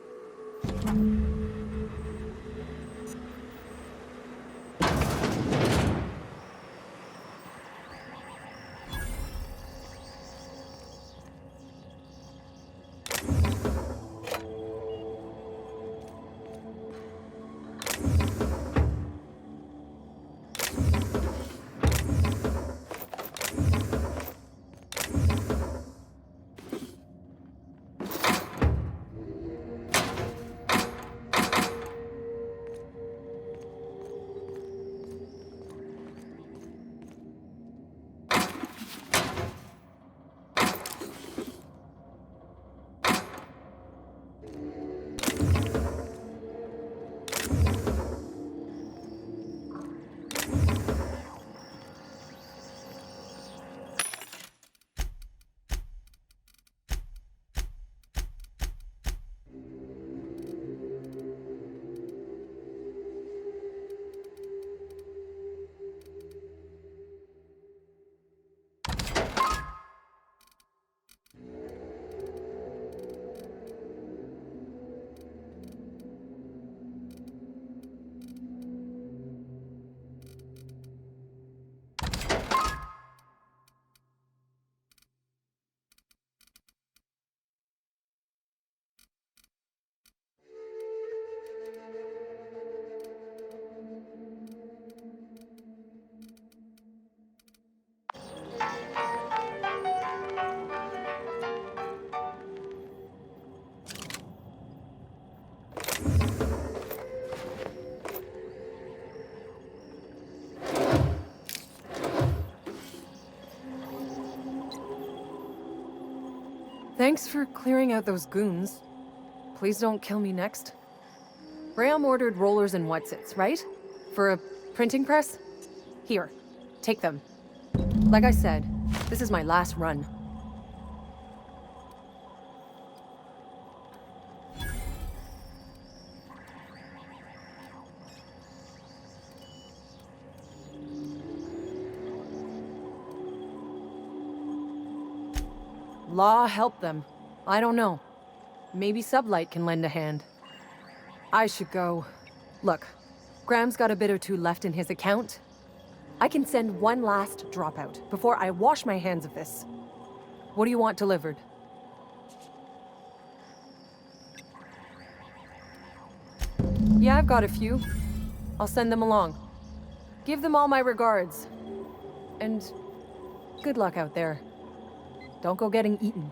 Thanks for clearing out those goons. Please don't kill me next. Graham ordered rollers and whatsits, right? For a printing press? Here, take them. Like I said, this is my last run. Law help them. I don't know. Maybe Sublight can lend a hand. I should go. Look, Graham's got a bit or two left in his account. I can send one last dropout before I wash my hands of this. What do you want delivered? Yeah, I've got a few. I'll send them along. Give them all my regards. And good luck out there. Don't go getting eaten.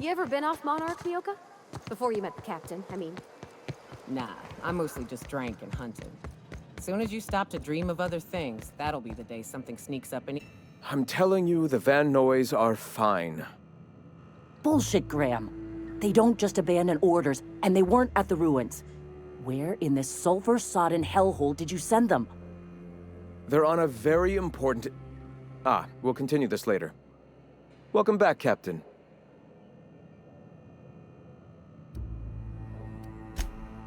You ever been off Monarch, Mioka? Before you met the captain, I mean. Nah, I mostly just drank and hunted. As soon as you stop to dream of other things, that'll be the day something sneaks up and... I'm telling you, the Van Noys are fine. Bullshit, Graham. They don't just abandon orders, and they weren't at the ruins. Where in this sulfur-sodden hellhole did you send them? They're on a very important... we'll continue this later. Welcome back, Captain.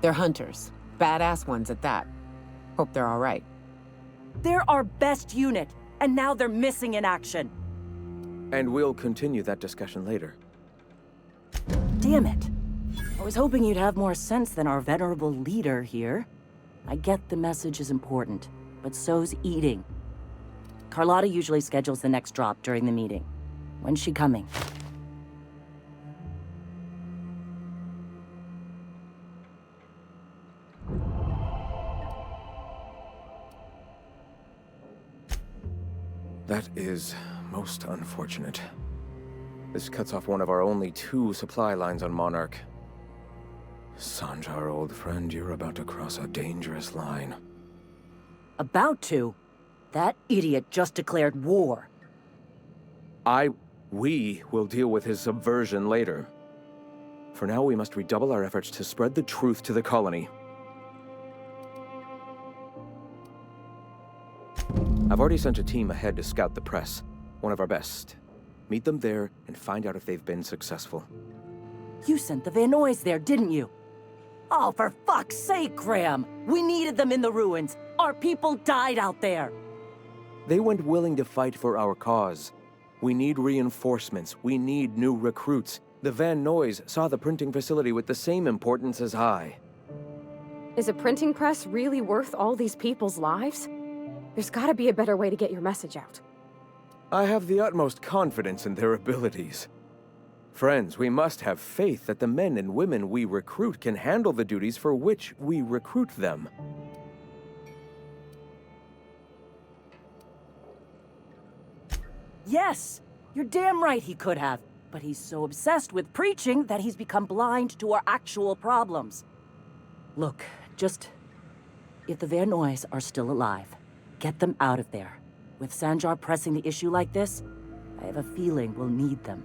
They're hunters. Badass ones at that. Hope they're all right. They're our best unit, and now they're missing in action. And we'll continue that discussion later. Damn it. I was hoping you'd have more sense than our venerable leader here. I get the message is important, but so's eating. Carlotta usually schedules the next drop during the meeting. When's she coming? That is most unfortunate. This cuts off one of our only 2 supply lines on Monarch. Sanjar, old friend, you're about to cross a dangerous line. About to? That idiot just declared war. We will deal with his subversion later. For now, we must redouble our efforts to spread the truth to the colony. I've already sent a team ahead to scout the press, one of our best. Meet them there and find out if they've been successful. You sent the Van Noys there, didn't you? Oh, for fuck's sake, Graham! We needed them in the ruins. Our people died out there. They went willing to fight for our cause. We need reinforcements. We need new recruits. The Van Noys saw the printing facility with the same importance as I. Is a printing press really worth all these people's lives? There's gotta be a better way to get your message out. I have the utmost confidence in their abilities. Friends, we must have faith that the men and women we recruit can handle the duties for which we recruit them. Yes! You're damn right he could have. But he's so obsessed with preaching that he's become blind to our actual problems. Look, just... if the Van Noys are still alive, get them out of there. With Sanjar pressing the issue like this, I have a feeling we'll need them.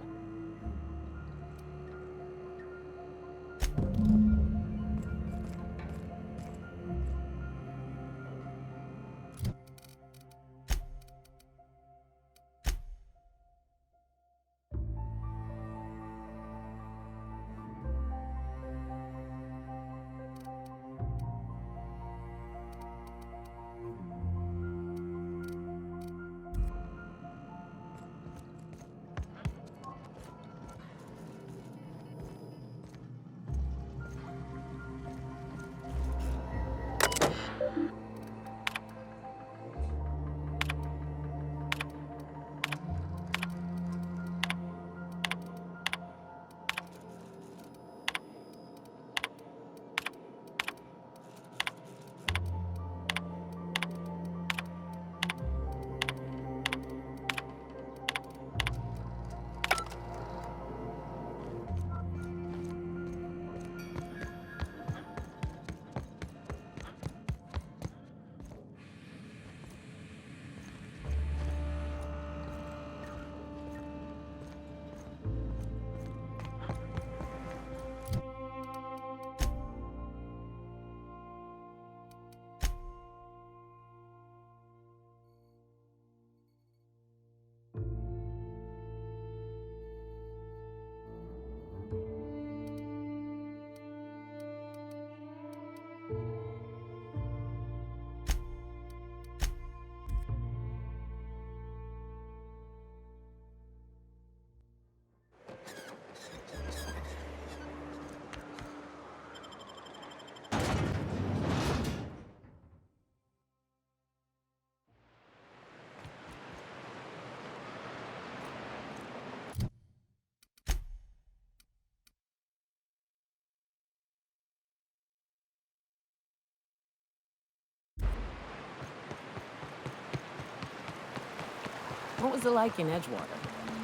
What was it like in Edgewater?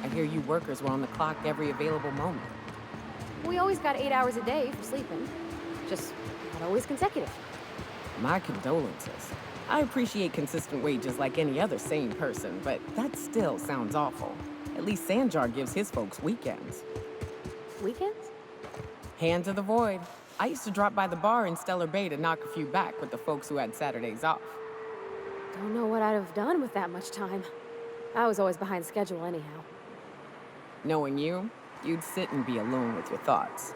I hear you workers were on the clock every available moment. We always got 8 hours a day for sleeping. Just not always consecutive. My condolences. I appreciate consistent wages like any other sane person, but that still sounds awful. At least Sanjar gives his folks weekends. Weekends? Hand to the void. I used to drop by the bar in Stellar Bay to knock a few back with the folks who had Saturdays off. Don't know what I'd have done with that much time. I was always behind schedule anyhow. Knowing you, you'd sit and be alone with your thoughts.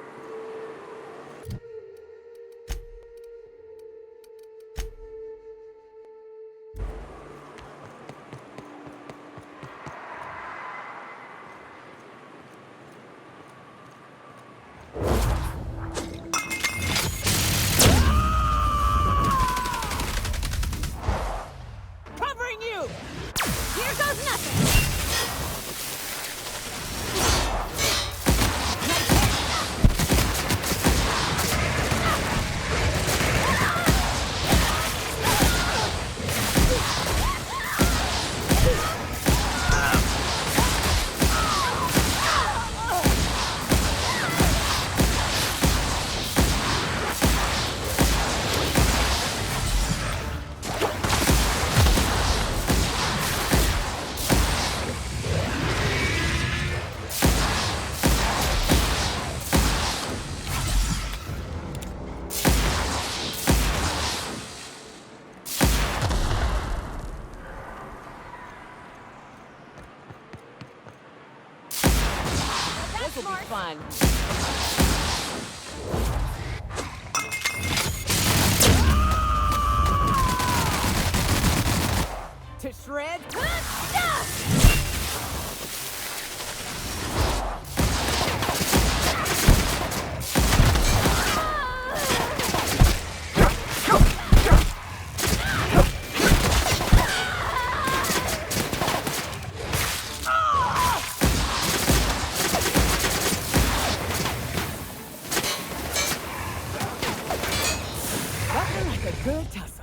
This'll be fun. To shred? Good tussle.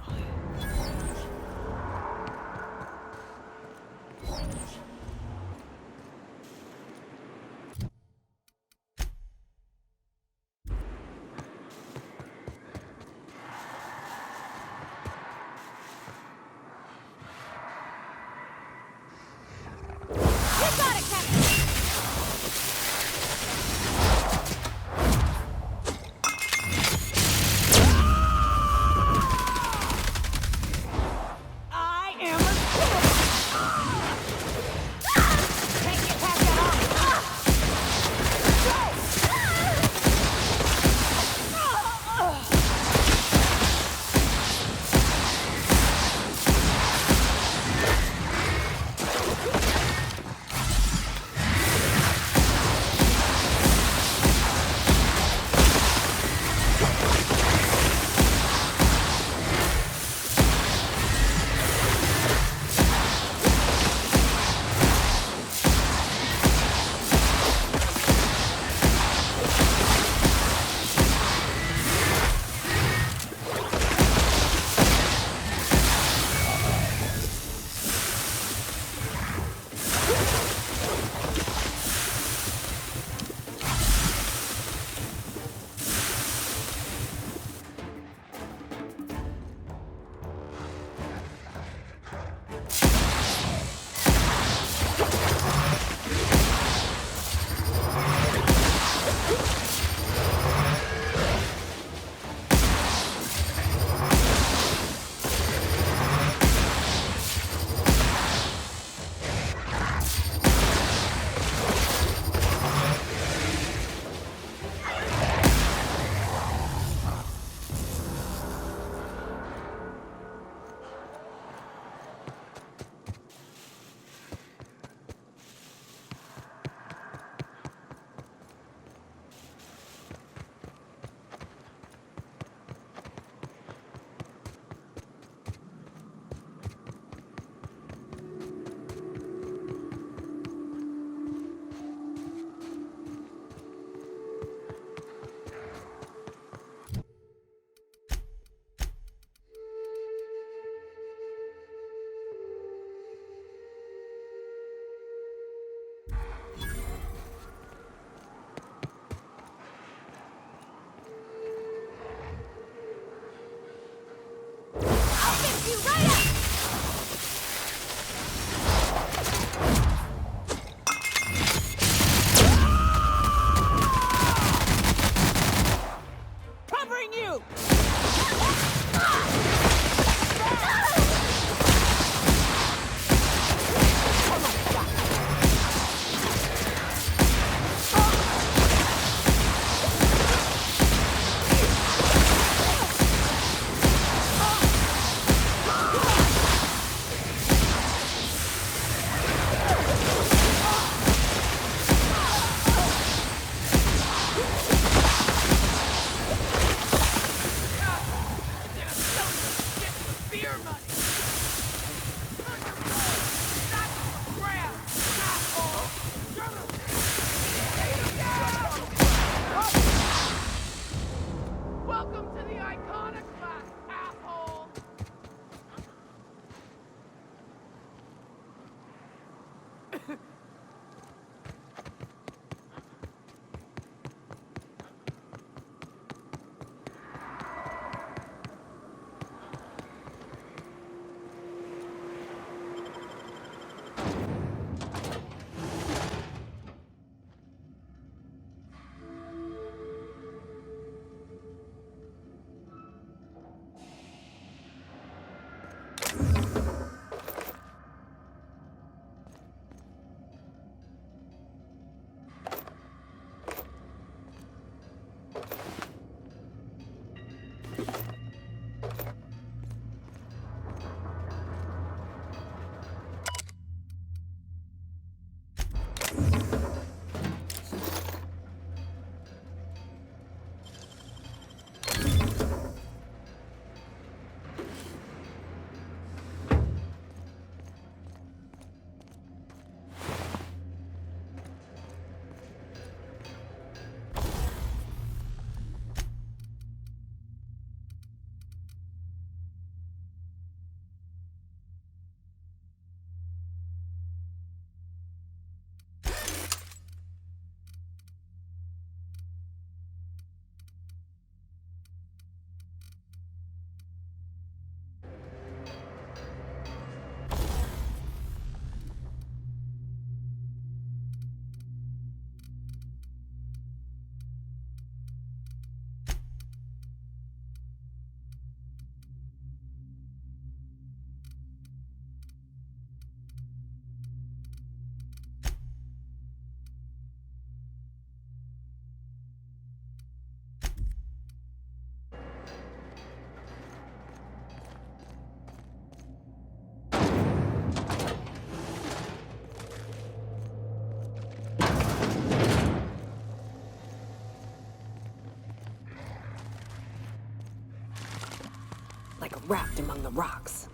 wrapped among the rocks.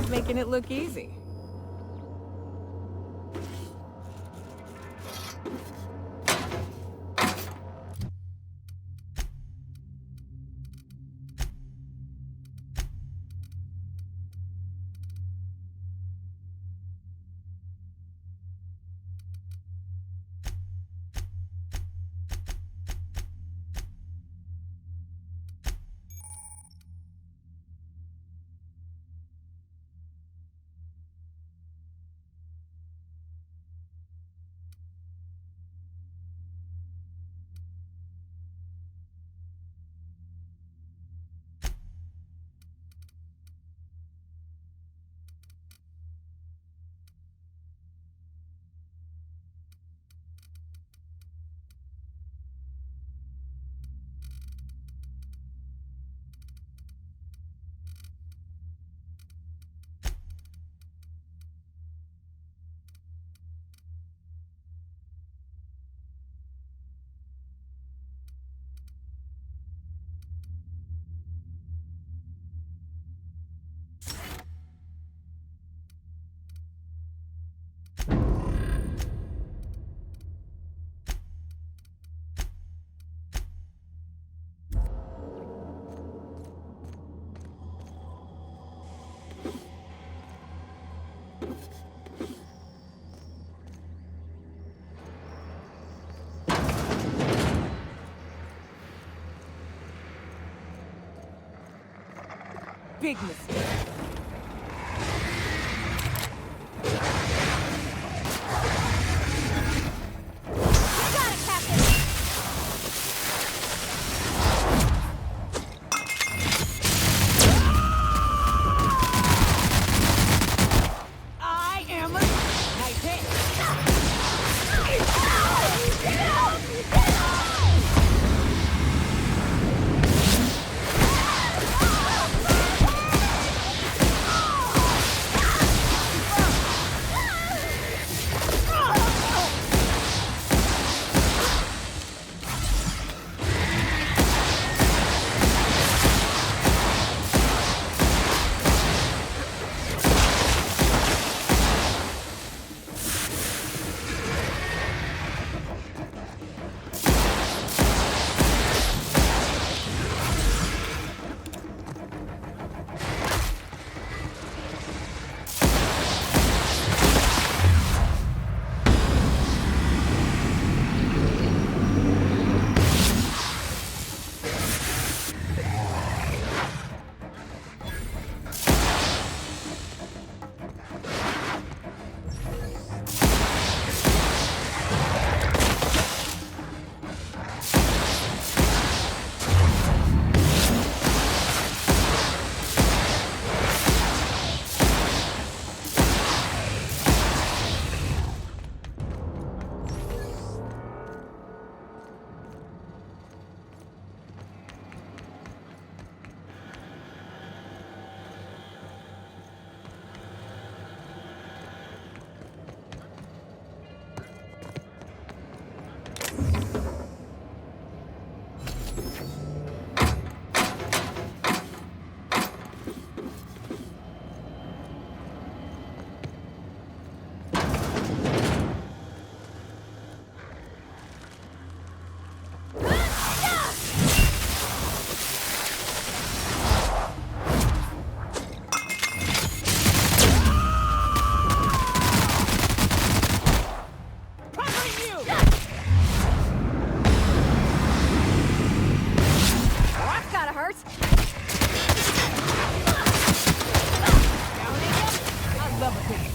Making it look easy. Big mistake.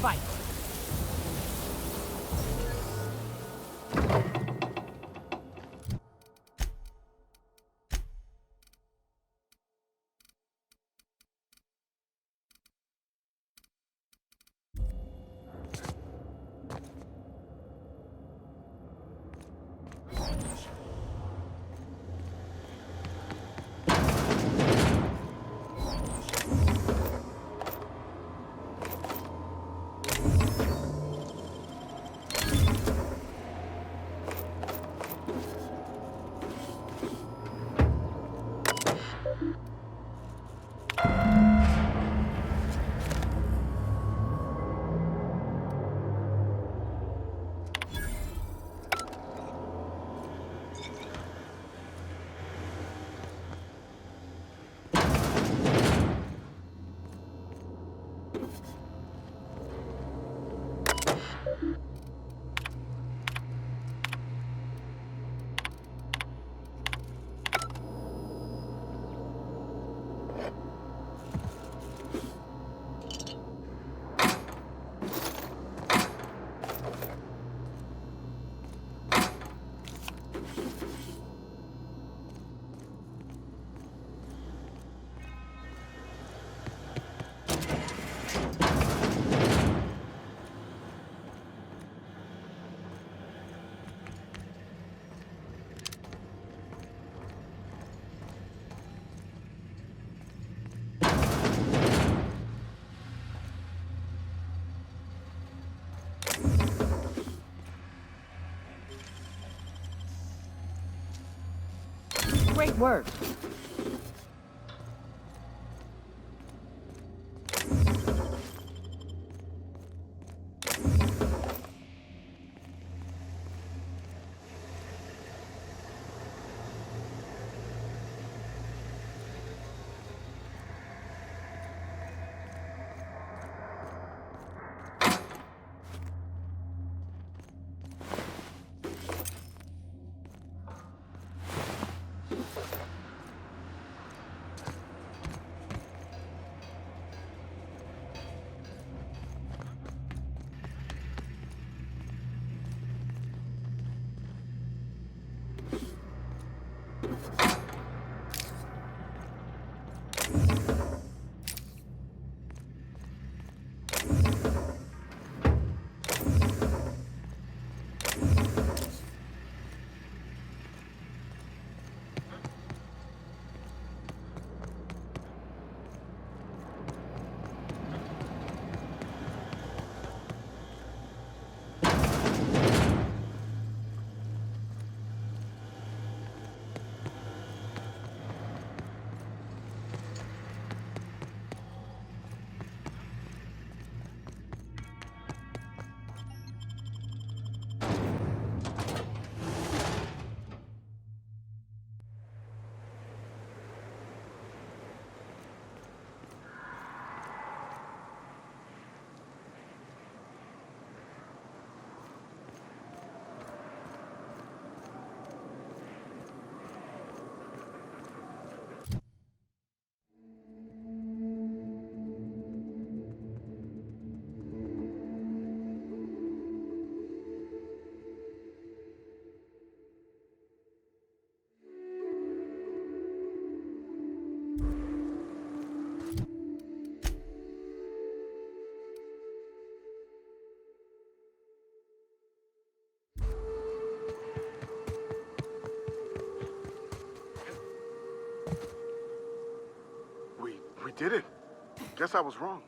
fight. Great work. We did it. Guess I was wrong.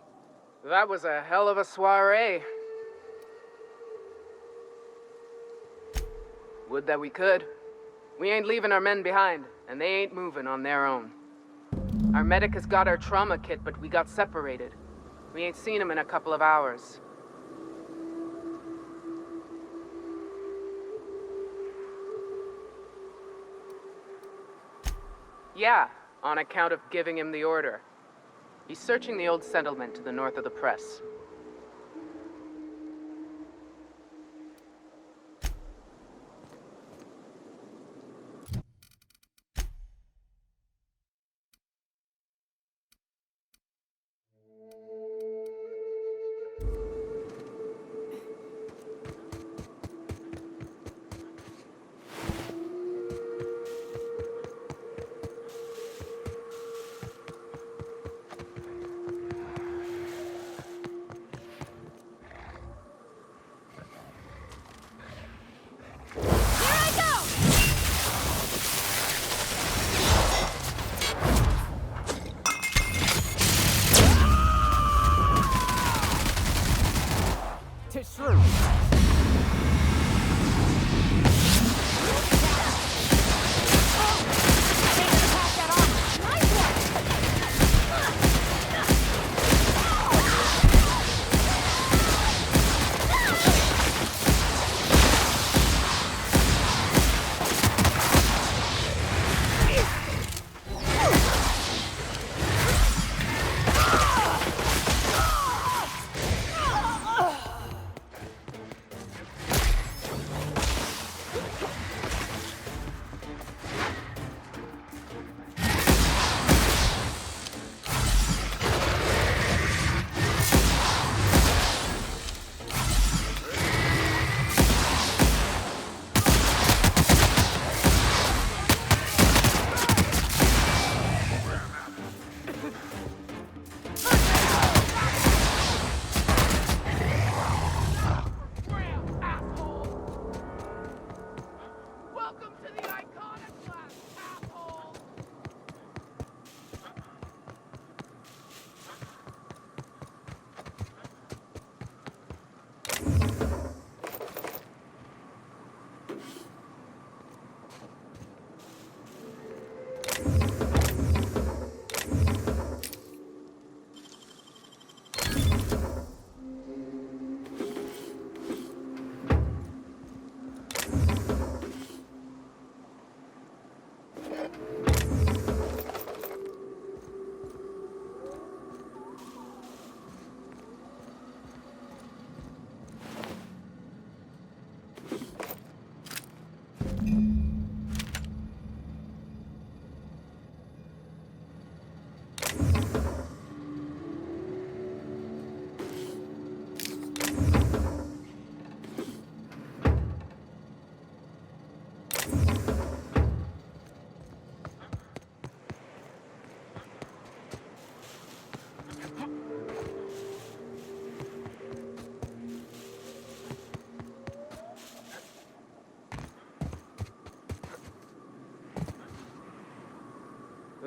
That was a hell of a soiree. Would that we could. We ain't leaving our men behind, and they ain't moving on their own. Our medic has got our trauma kit, but we got separated. We ain't seen him in a couple of hours. Yeah, on account of giving him the order. He's searching the old settlement to the north of the press.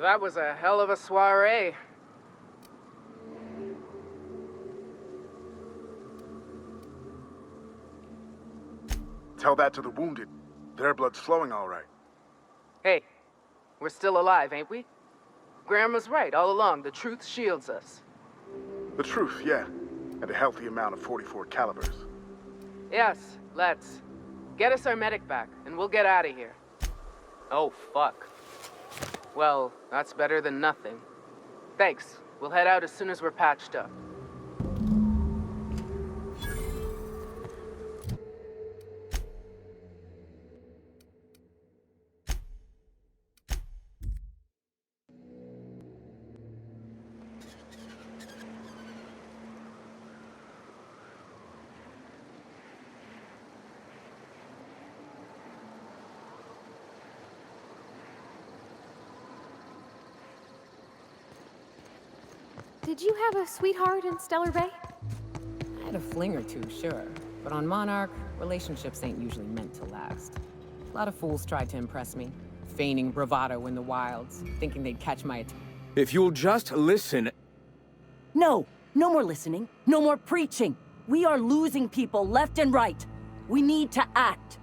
That was a hell of a soiree. Tell that to the wounded. Their blood's flowing all right. Hey, we're still alive, ain't we? Graham was right all along. The truth shields us. The truth, yeah. And a healthy amount of 44 calibers. Yes, let's. Get us our medic back, and we'll get out of here. Oh, fuck. Well, that's better than nothing. Thanks. We'll head out as soon as we're patched up. Did you have a sweetheart in Stellar Bay? I had a fling or two, sure. But on Monarch, relationships ain't usually meant to last. A lot of fools tried to impress me, feigning bravado in the wilds, thinking they'd catch my attention. If you'll just listen... No! No more listening. No more preaching. We are losing people left and right. We need to act.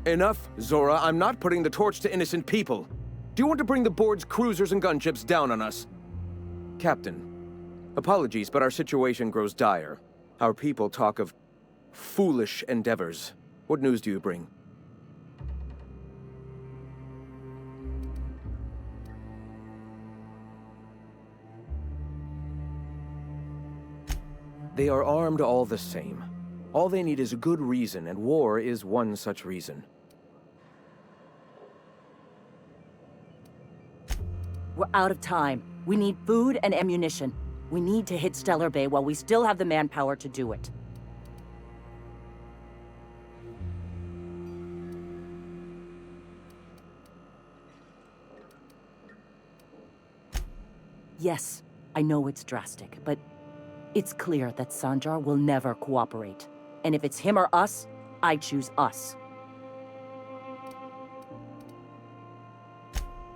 Enough, Zora. I'm not putting the torch to innocent people. Do you want to bring the board's cruisers and gunships down on us? Captain, apologies, but our situation grows dire. Our people talk of foolish endeavors. What news do you bring? They are armed all the same. All they need is a good reason, and war is one such reason. We're out of time. We need food and ammunition. We need to hit Stellar Bay while we still have the manpower to do it. Yes, I know it's drastic, but it's clear that Sanjar will never cooperate. And if it's him or us, I choose us.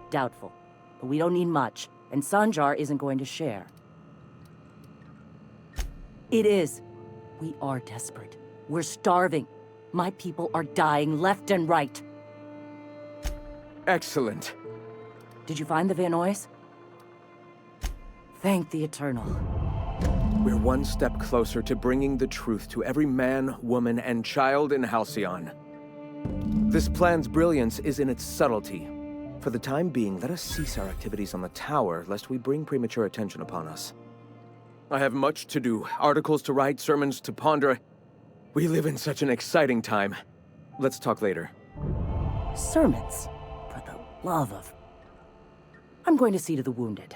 Doubtful, but we don't need much. And Sanjar isn't going to share. It is. We are desperate. We're starving. My people are dying left and right. Excellent. Did you find the Vanois? Thank the Eternal. We're one step closer to bringing the truth to every man, woman, and child in Halcyon. This plan's brilliance is in its subtlety. For the time being, let us cease our activities on the tower, lest we bring premature attention upon us. I have much to do, articles to write, sermons to ponder. We live in such an exciting time. Let's talk later. Sermons? For the love of... I'm going to see to the wounded.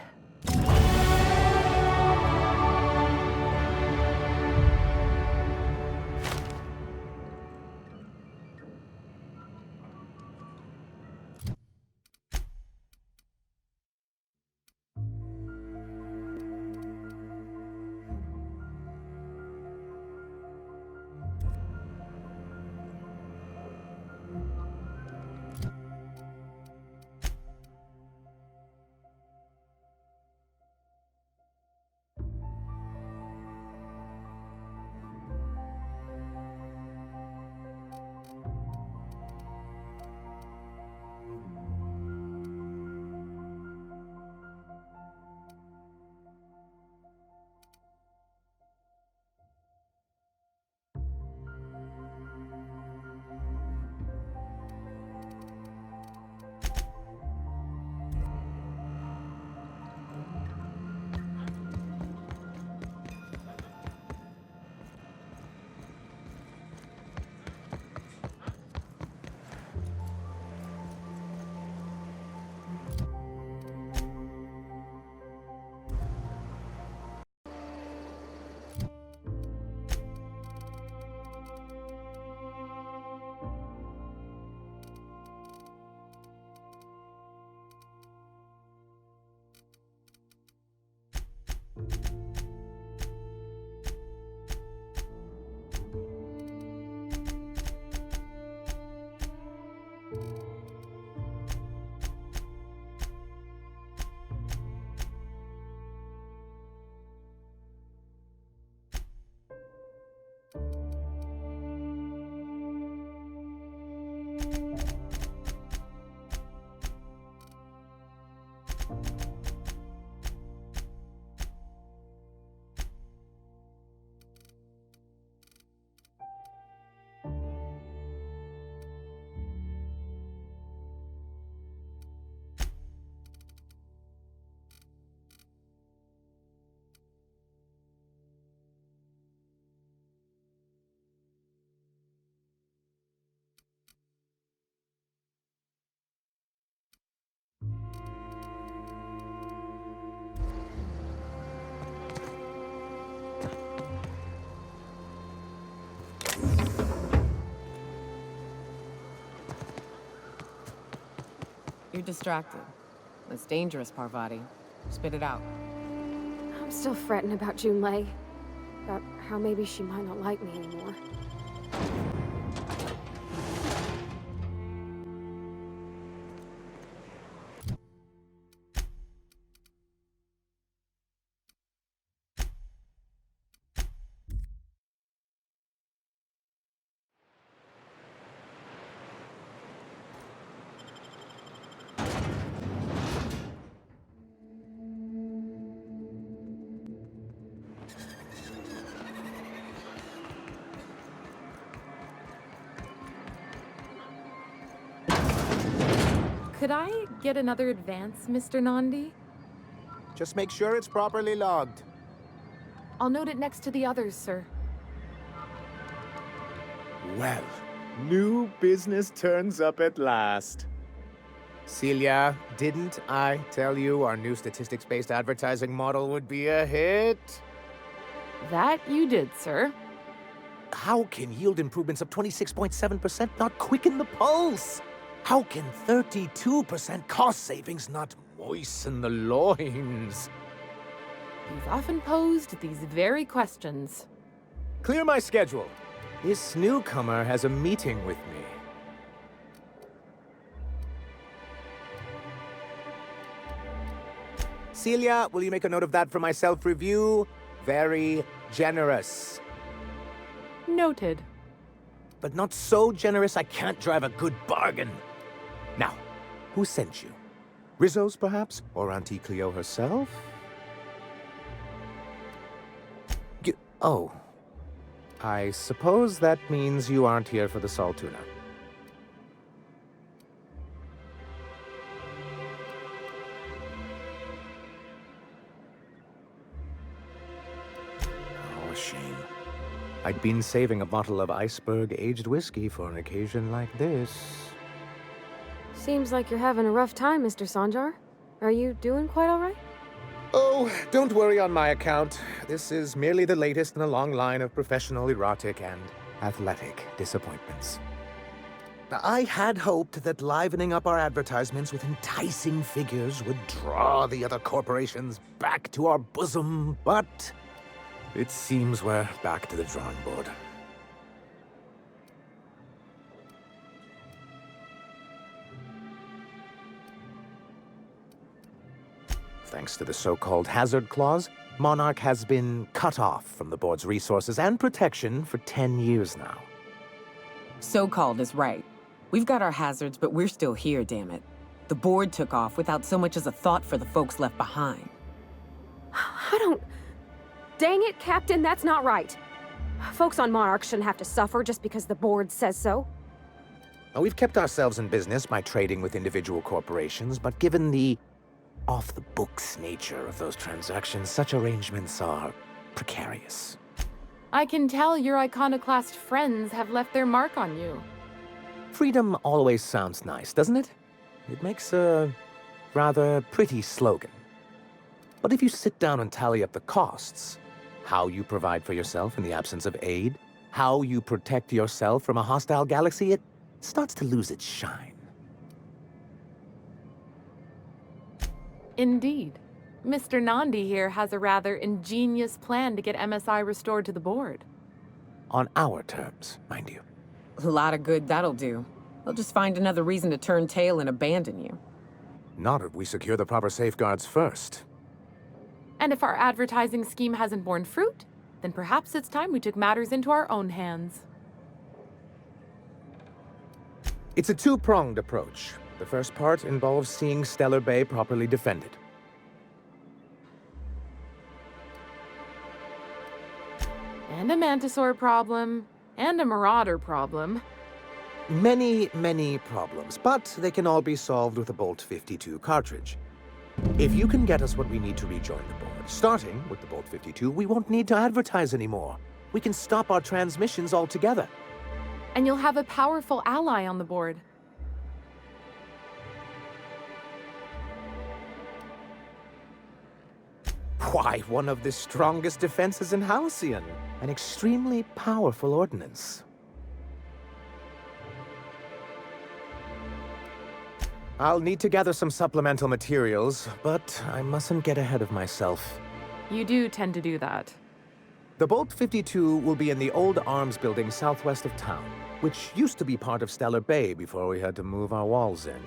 You're distracted. That's dangerous, Parvati. Spit it out. I'm still fretting about Junlei. About how maybe she might not like me anymore. Could I get another advance, Mr. Nandi? Just make sure it's properly logged. I'll note it next to the others, sir. Well, new business turns up at last. Celia, didn't I tell you our new statistics-based advertising model would be a hit? That you did, sir. How can yield improvements of 26.7% not quicken the pulse? How can 32% cost savings not moisten the loins? You've often posed these very questions. Clear my schedule. This newcomer has a meeting with me. Celia, will you make a note of that for my self-review? Very generous. Noted. But not so generous I can't drive a good bargain. Now, who sent you? Rizzo's, perhaps? Or Auntie Cleo herself? Oh. I suppose that means you aren't here for the salt tuna. Oh, a shame. I'd been saving a bottle of iceberg-aged whiskey for an occasion like this. Seems like you're having a rough time, Mr. Sanjar. Are you doing quite all right? Oh, don't worry on my account. This is merely the latest in a long line of professional erotic and athletic disappointments. Now, I had hoped that livening up our advertisements with enticing figures would draw the other corporations back to our bosom, but it seems we're back to the drawing board. Thanks to the so-called hazard clause, Monarch has been cut off from the board's resources and protection for 10 years now. So-called is right. We've got our hazards, but we're still here, damn it. The board took off without so much as a thought for the folks left behind. I don't... Dang it, Captain, that's not right. Folks on Monarch shouldn't have to suffer just because the board says so. Now, we've kept ourselves in business by trading with individual corporations, but given the off-the-books nature of those transactions, such arrangements are precarious. I can tell your iconoclast friends have left their mark on you. Freedom always sounds nice, doesn't it? It makes a rather pretty slogan. But if you sit down and tally up the costs, how you provide for yourself in the absence of aid, how you protect yourself from a hostile galaxy, it starts to lose its shine. Indeed. Mr. Nandi here has a rather ingenious plan to get MSI restored to the board. On our terms, mind you. A lot of good that'll do. They'll just find another reason to turn tail and abandon you. Not if we secure the proper safeguards first. And if our advertising scheme hasn't borne fruit, then perhaps it's time we took matters into our own hands. It's a two-pronged approach. The first part involves seeing Stellar Bay properly defended. And a Mantisaur problem, and a Marauder problem. Many, many problems, but they can all be solved with a Bolt 52 cartridge. If you can get us what we need to rejoin the board, starting with the Bolt 52, we won't need to advertise anymore. We can stop our transmissions altogether. And you'll have a powerful ally on the board. Why, one of the strongest defenses in Halcyon. An extremely powerful ordnance. I'll need to gather some supplemental materials, but I mustn't get ahead of myself. You do tend to do that. The Bolt 52 will be in the old arms building southwest of town, which used to be part of Stellar Bay before we had to move our walls in.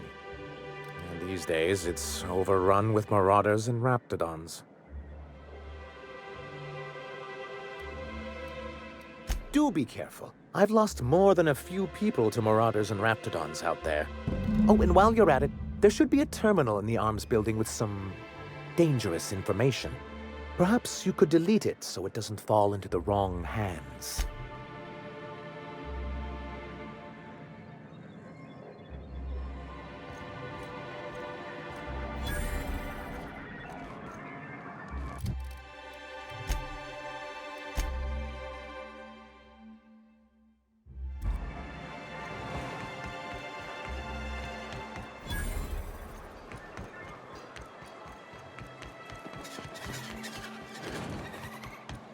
And these days, it's overrun with marauders and raptidons. Do be careful. I've lost more than a few people to marauders and raptidons out there. Oh, and while you're at it, there should be a terminal in the arms building with some dangerous information. Perhaps you could delete it so it doesn't fall into the wrong hands.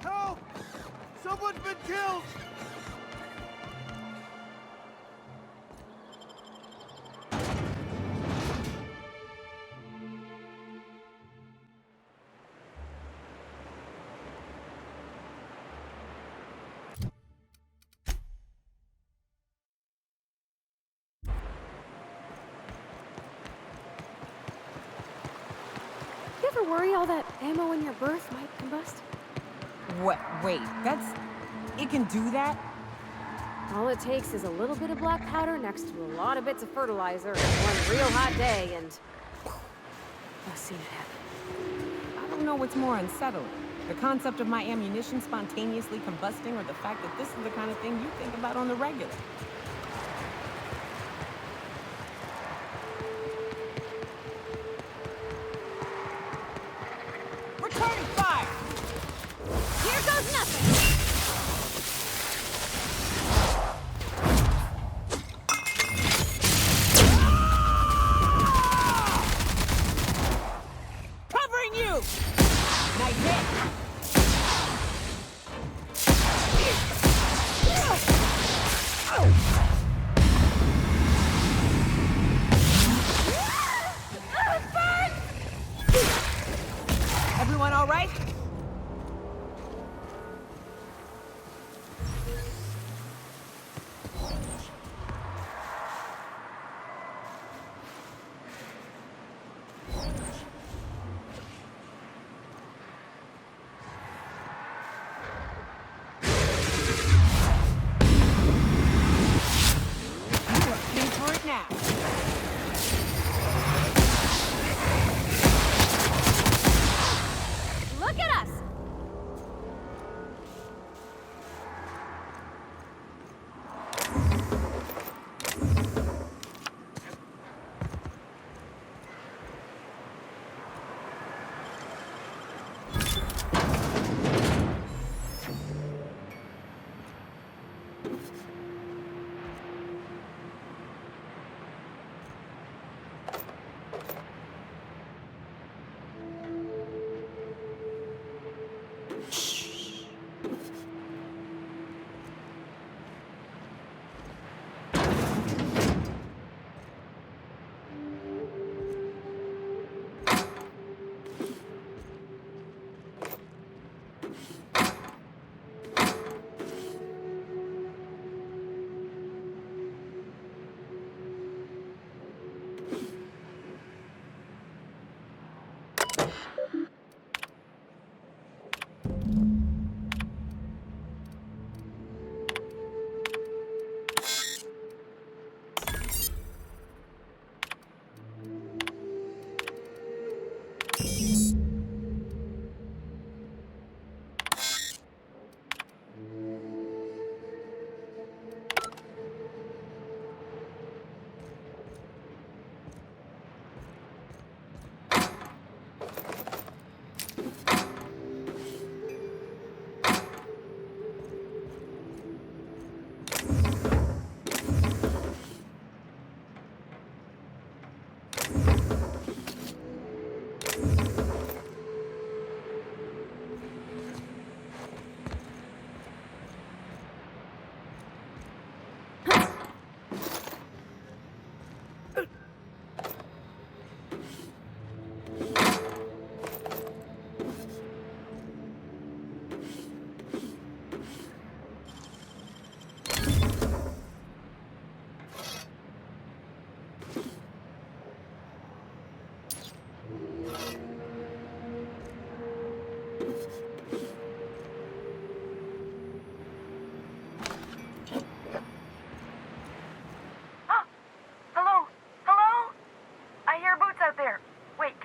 Help! Someone's been killed! You ever worry all that ammo in your berth might combust? What? Wait, it can do that? All it takes is a little bit of black powder next to a lot of bits of fertilizer and one real hot day, and I've seen it happen. I don't know what's more unsettling. The concept of my ammunition spontaneously combusting, or the fact that this is the kind of thing you think about on the regular. Returning fire! Here goes nothing! Covering you! Nice hit! Everyone all right? Pay for it now. Look at us!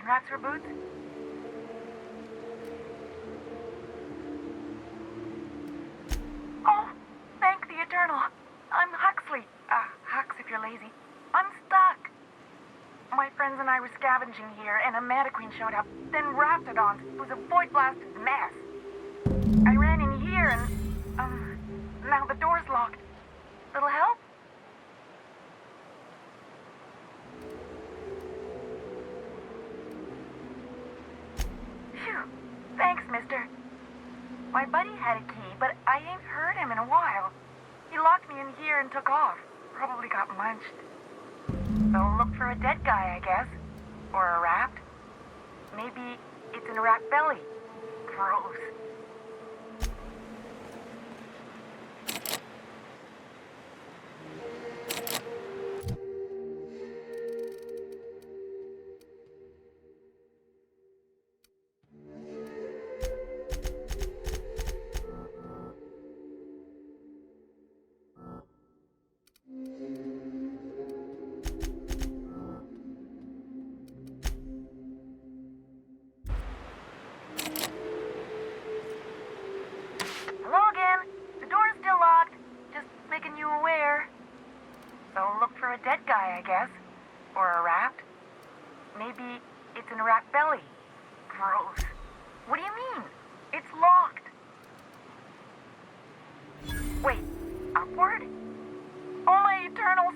Rats or boots? Oh, thank the Eternal. I'm Huxley. Hux if you're lazy. I'm stuck. My friends and I were scavenging here, and a Mantiqueen showed up, then Raptidons. It was a void-blasted mess. I ran in here, and, now the door's locked. Little help? Phew. Thanks, mister. My buddy had a key, but I ain't heard him in a while. He locked me in here and took off. Probably got munched. So look for a dead guy, I guess. Or a rat. Maybe it's in a rat belly. Gross.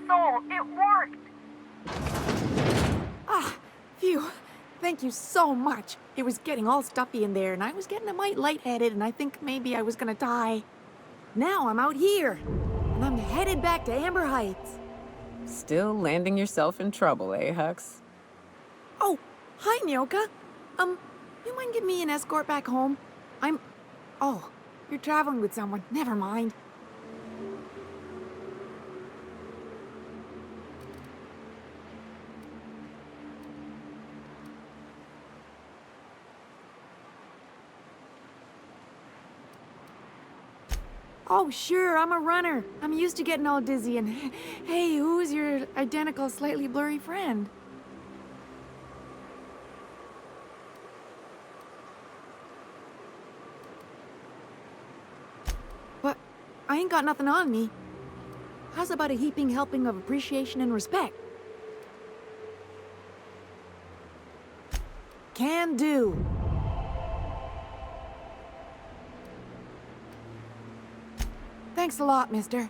soul. It worked. Ah, phew. Thank you so much. It was getting all stuffy in there, and I was getting a mite lightheaded, and I think maybe I was gonna die. Now I'm out here, and I'm headed back to Amber Heights. Still landing yourself in trouble, eh, Hux? Oh, hi, Nyoka. You mind giving me an escort back home? Oh, you're traveling with someone. Never mind. Oh, sure, I'm a runner. I'm used to getting all dizzy and... Hey, who's your identical, slightly blurry friend? But I ain't got nothing on me. How's about a heaping helping of appreciation and respect? Can do. Thanks a lot, mister.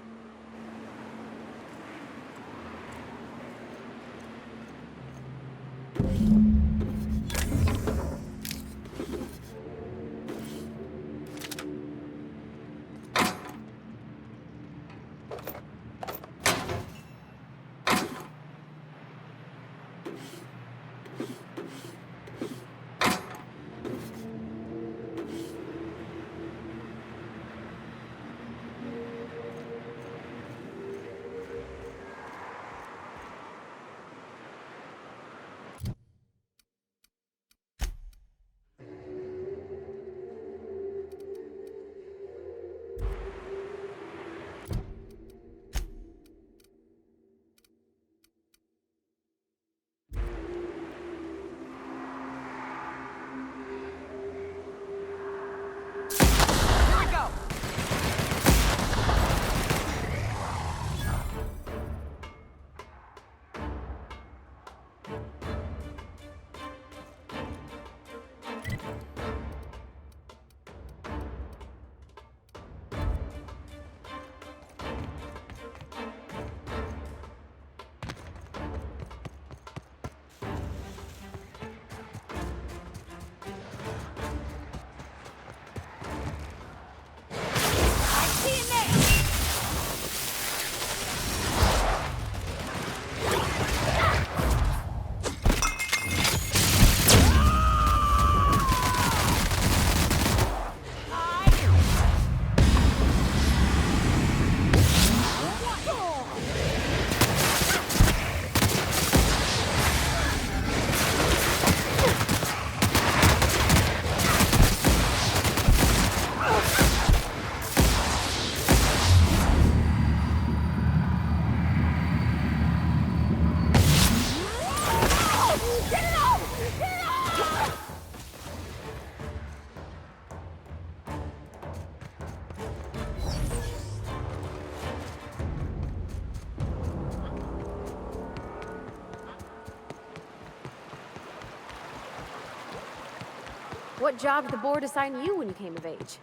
What job did the board assign you when you came of age?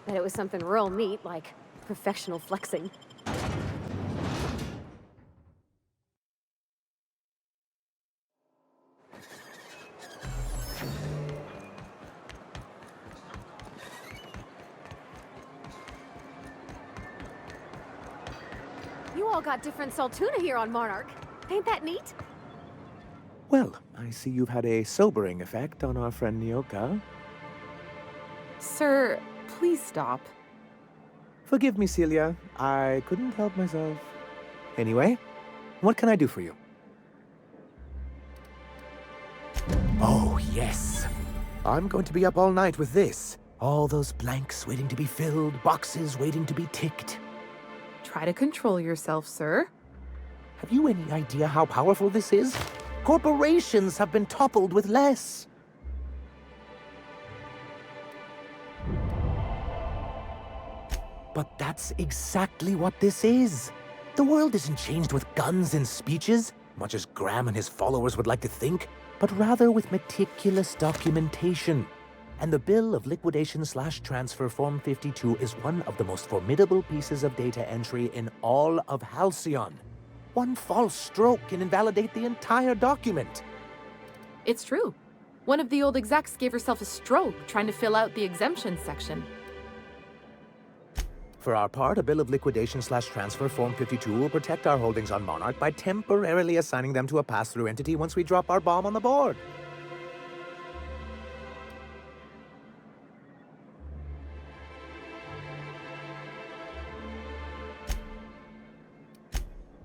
Bet it was something real neat, like professional flexing. You all got different Saltuna here on Monarch. Ain't that neat? Well, I see you've had a sobering effect on our friend Nyoka. Sir, please stop. Forgive me, Celia. I couldn't help myself. Anyway, what can I do for you? Oh, yes. I'm going to be up all night with this. All those blanks waiting to be filled, boxes waiting to be ticked. Try to control yourself, sir. Have you any idea how powerful this is? Corporations have been toppled with less. But that's exactly what this is. The world isn't changed with guns and speeches, much as Graham and his followers would like to think, but rather with meticulous documentation. And the Bill of Liquidation/Transfer Form 52 is one of the most formidable pieces of data entry in all of Halcyon. One false stroke can invalidate the entire document. It's true. One of the old execs gave herself a stroke trying to fill out the exemption section. For our part, a bill of liquidation/transfer Form 52 will protect our holdings on Monarch by temporarily assigning them to a pass-through entity once we drop our bomb on the board.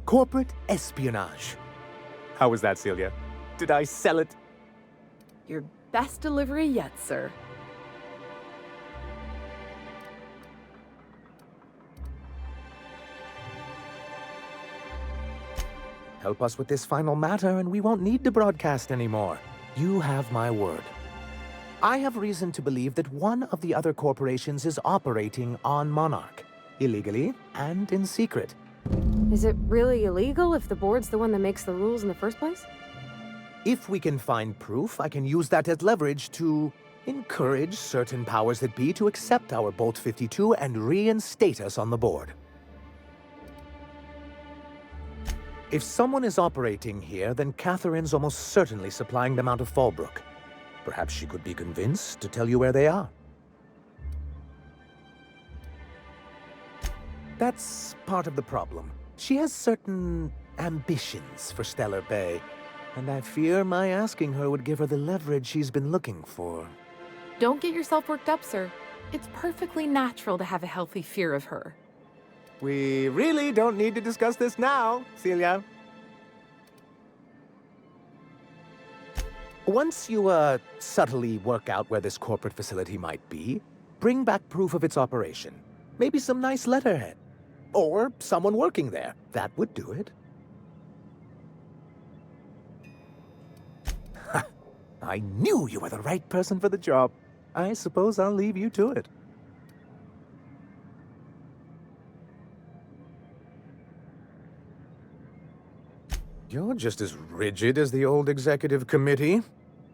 Corporate espionage. How was that, Celia? Did I sell it? Your best delivery yet, sir. Help us with this final matter, and we won't need to broadcast anymore. You have my word. I have reason to believe that one of the other corporations is operating on Monarch, illegally and in secret. Is it really illegal if the board's the one that makes the rules in the first place? If we can find proof, I can use that as leverage to encourage certain powers that be to accept our Bolt 52 and reinstate us on the board. If someone is operating here, then Catherine's almost certainly supplying them out of Fallbrook. Perhaps she could be convinced to tell you where they are. That's part of the problem. She has certain ambitions for Stellar Bay, and I fear my asking her would give her the leverage she's been looking for. Don't get yourself worked up, sir. It's perfectly natural to have a healthy fear of her. We really don't need to discuss this now, Celia. Once you, subtly work out where this corporate facility might be, bring back proof of its operation. Maybe some nice letterhead. Or someone working there. That would do it. I knew you were the right person for the job. I suppose I'll leave you to it. You're just as rigid as the old executive committee.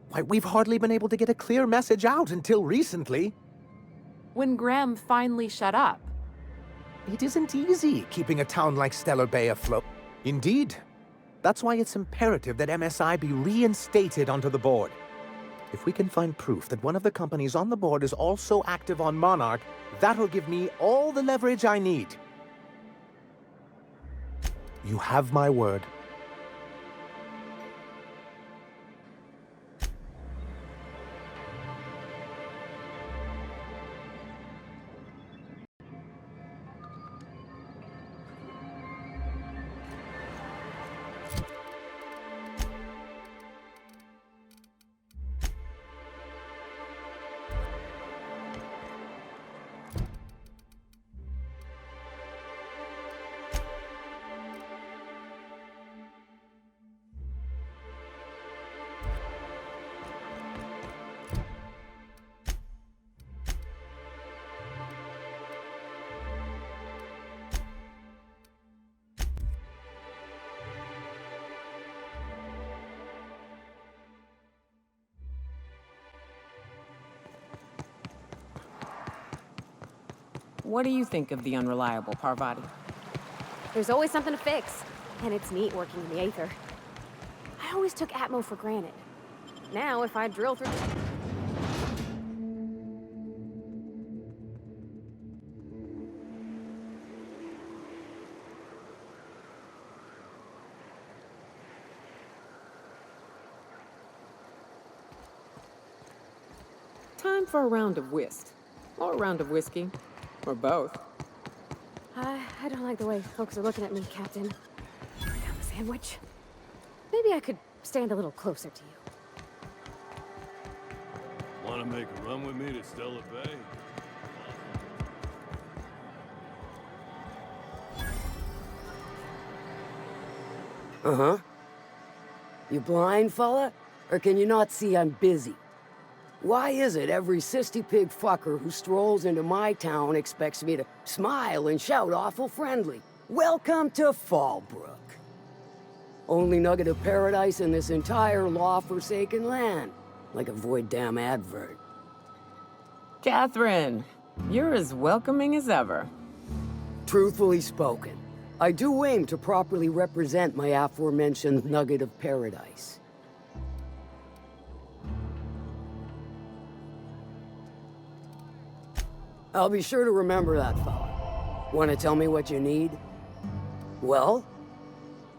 Why, we've hardly been able to get a clear message out until recently. When Graham finally shut up. It isn't easy keeping a town like Stellar Bay afloat. Indeed. That's why it's imperative that MSI be reinstated onto the board. If we can find proof that one of the companies on the board is also active on Monarch, that'll give me all the leverage I need. You have my word. What do you think of the unreliable Parvati? There's always something to fix, and it's neat working in the Aether. I always took Atmo for granted. Now, if I drill through... Time for a round of whist. Or a round of whiskey. Or both. I don't like the way folks are looking at me, Captain. Bring out the sandwich. Maybe I could stand a little closer to you. Want to make a run with me to Stellar Bay? Uh-huh. You blind, fella? Or can you not see I'm busy? Why is it every sissy pig fucker who strolls into my town expects me to smile and shout awful friendly? Welcome to Fallbrook. Only nugget of paradise in this entire law-forsaken land. Like a void damn advert. Catherine, you're as welcoming as ever. Truthfully spoken, I do aim to properly represent my aforementioned nugget of paradise. I'll be sure to remember that, fella. Want to tell me what you need? Well,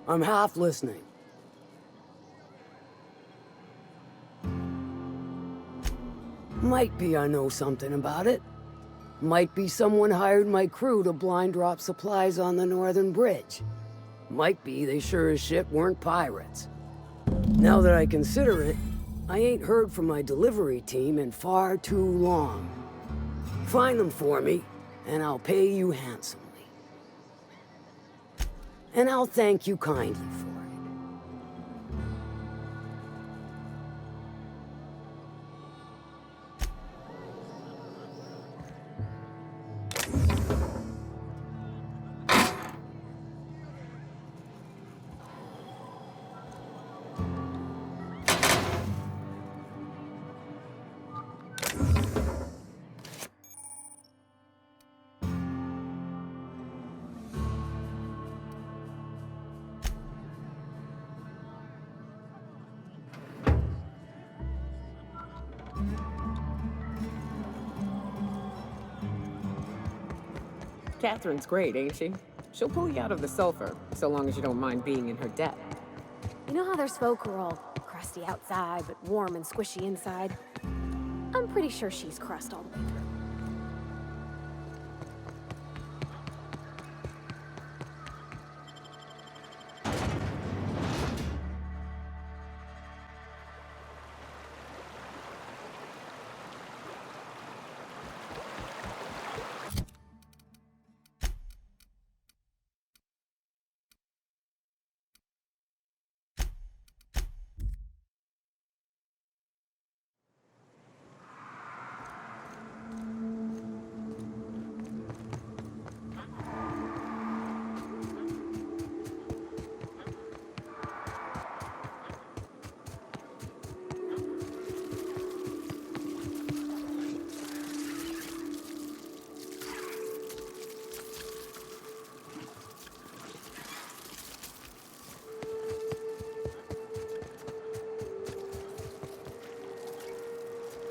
I'm half listening. Might be I know something about it. Might be someone hired my crew to blind drop supplies on the Northern Bridge. Might be they sure as shit weren't pirates. Now that I consider it, I ain't heard from my delivery team in far too long. Find them for me, and I'll pay you handsomely. And I'll thank you kindly for it. Catherine's great, ain't she? She'll pull you out of the sulfur, so long as you don't mind being in her debt. You know how there's folk who are all crusty outside, but warm and squishy inside? I'm pretty sure she's crust all the way through.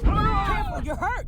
Careful, you're hurt!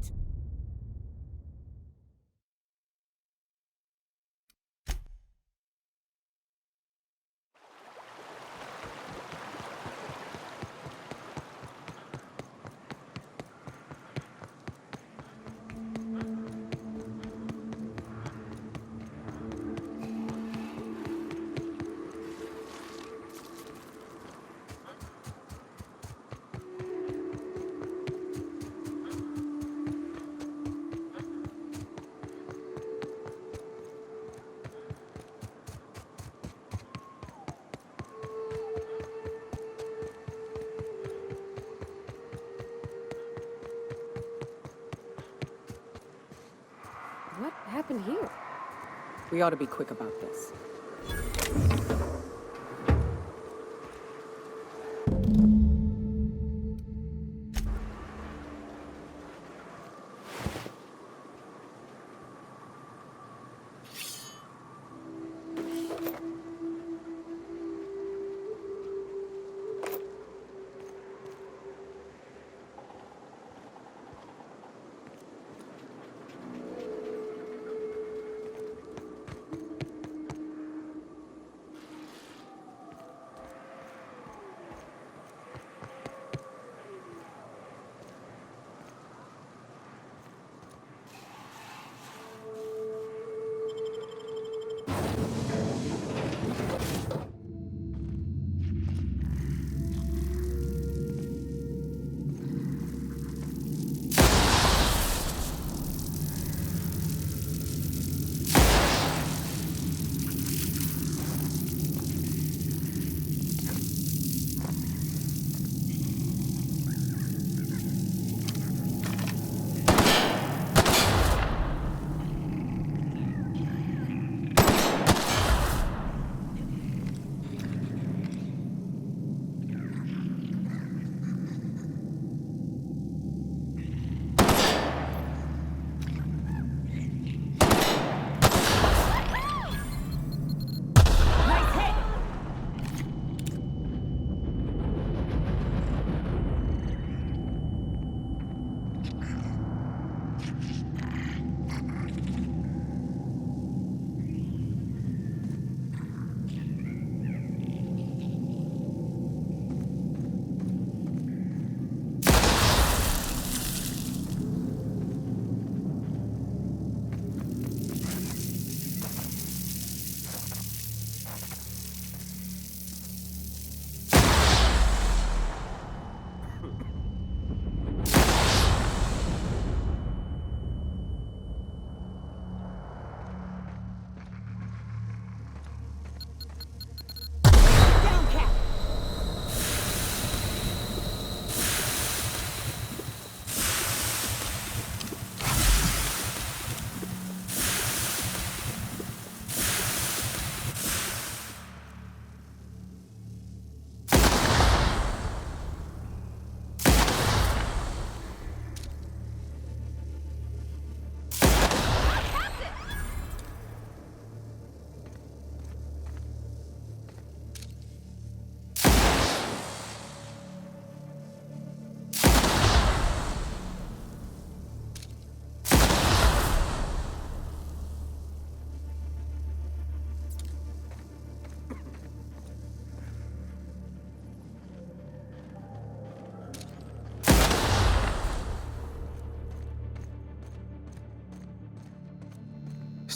What happened here? We ought to be quick about this.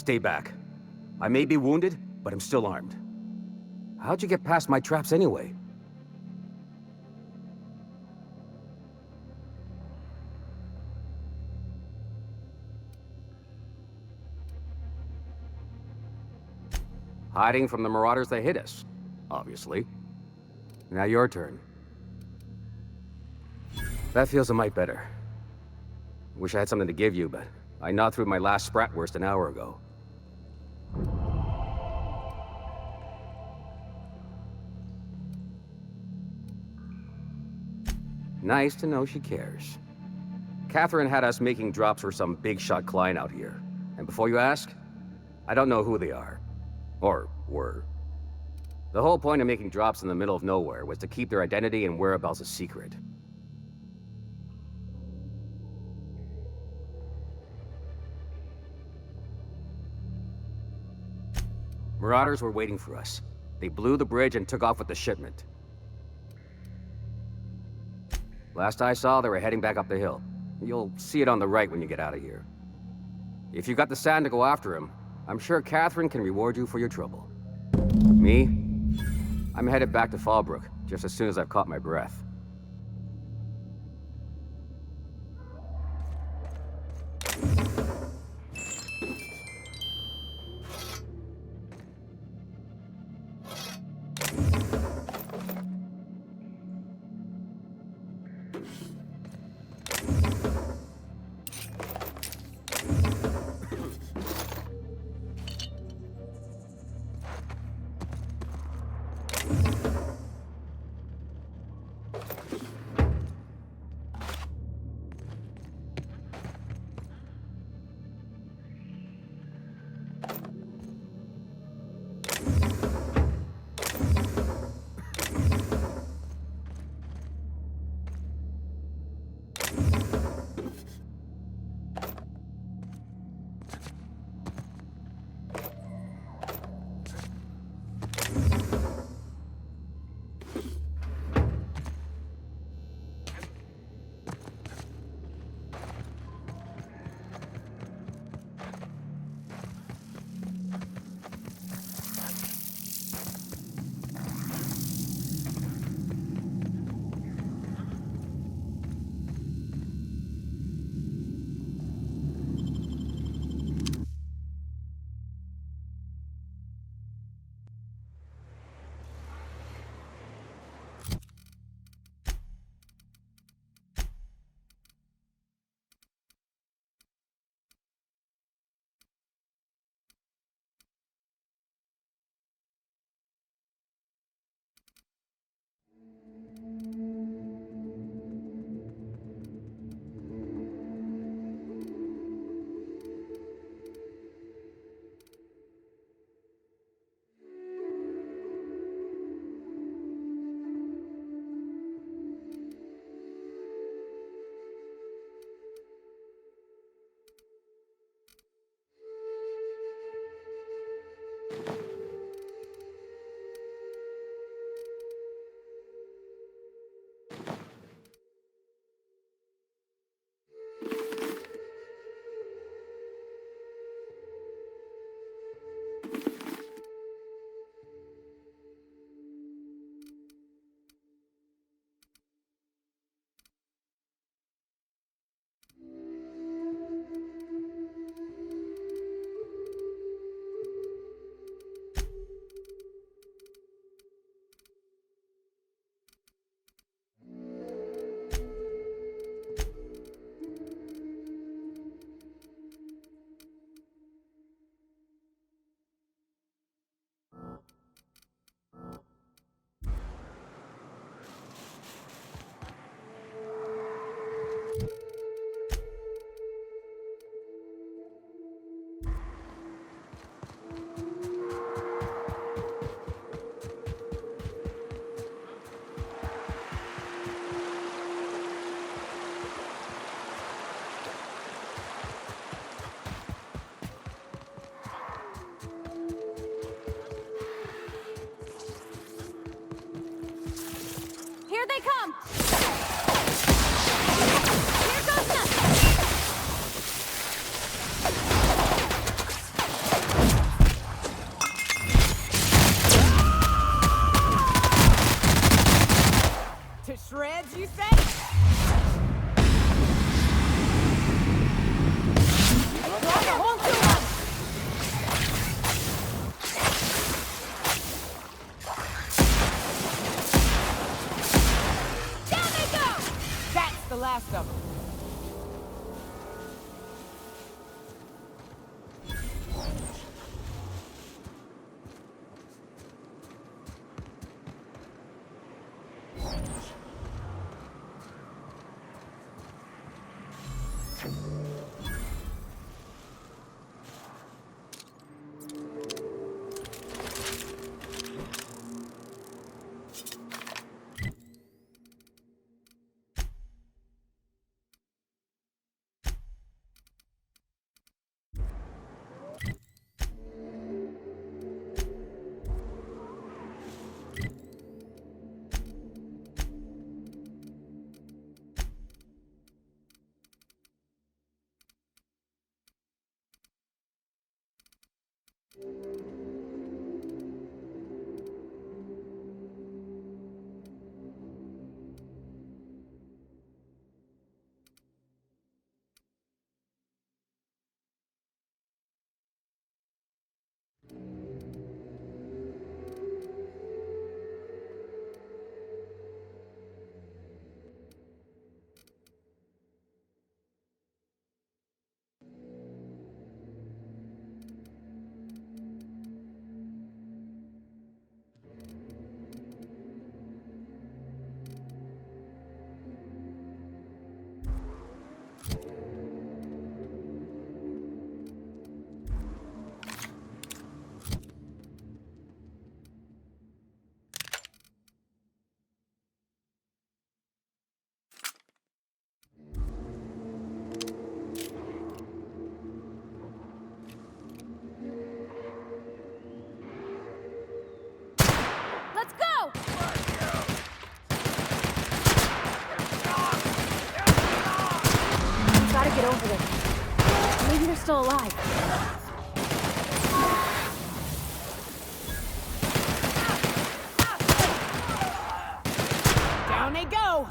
stay back. I may be wounded, but I'm still armed. How'd you get past my traps anyway? Hiding from the marauders that hit us, obviously. Now your turn. That feels a mite better. Wish I had something to give you, but I gnawed through my last Spratwurst an hour ago. Nice to know she cares. Catherine had us making drops for some big-shot client out here. And before you ask, I don't know who they are. Or were. The whole point of making drops in the middle of nowhere was to keep their identity and whereabouts a secret. Marauders were waiting for us. They blew the bridge and took off with the shipment. Last I saw, they were heading back up the hill. You'll see it on the right when you get out of here. If you got the sand to go after him, I'm sure Catherine can reward you for your trouble. Me? I'm headed back to Fallbrook, just as soon as I've caught my breath. Here they come! Here goes nothing! still alive. Down they go!